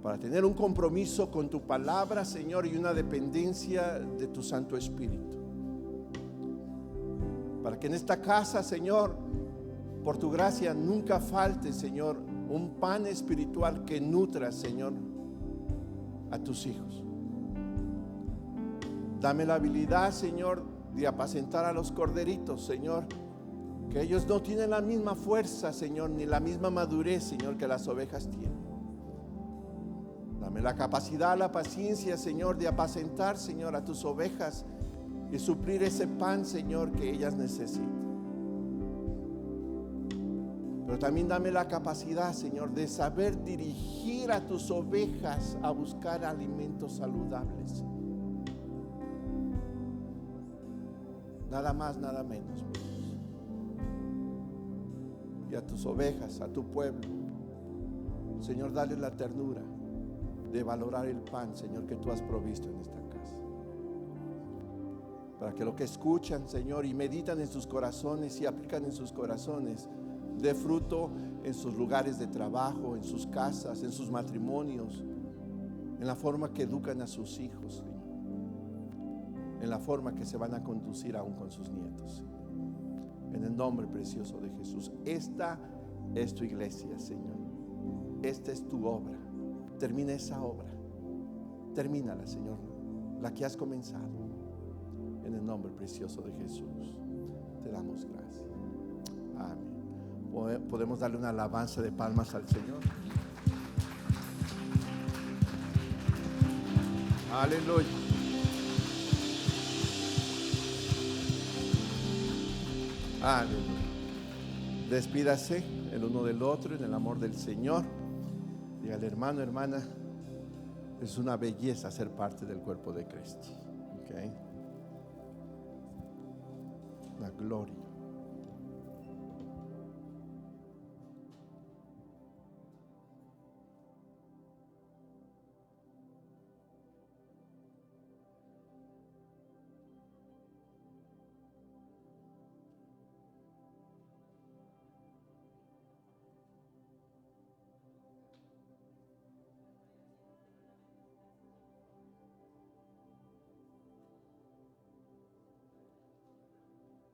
Speaker 1: para tener un compromiso con tu palabra, Señor, y una dependencia de tu Santo Espíritu. Para que en esta casa, Señor, por tu gracia nunca falte, Señor, un pan espiritual que nutra, Señor, a tus hijos. Dame la habilidad, Señor, de apacentar a los corderitos, Señor, que ellos no tienen la misma fuerza, Señor, ni la misma madurez, Señor, que las ovejas tienen. Dame la capacidad, la paciencia, Señor, de apacentar, Señor, a tus ovejas y suplir ese pan, Señor, que ellas necesitan. Pero también dame la capacidad, Señor, de saber dirigir a tus ovejas a buscar alimentos saludables. Nada más, nada menos. Y a tus ovejas, a tu pueblo, Señor, dale la ternura de valorar el pan, Señor, que tú has provisto en esta casa. Para que lo que escuchan, Señor, y meditan en sus corazones y aplican en sus corazones, dé fruto en sus lugares de trabajo, en sus casas, en sus matrimonios, en la forma que educan a sus hijos, Señor, en la forma que se van a conducir aún con sus nietos. En el nombre precioso de Jesús. Esta es tu iglesia, Señor. Esta es tu obra. Termina esa obra. Termínala, Señor, la que has comenzado. En el nombre precioso de Jesús te damos gracias. Amén. Podemos darle una alabanza de palmas al Señor. Aleluya. Aleluya. Despídase el uno del otro en el amor del Señor. Dígale, hermano, hermana, es una belleza ser parte del cuerpo de Cristo. ¿Okay? La gloria.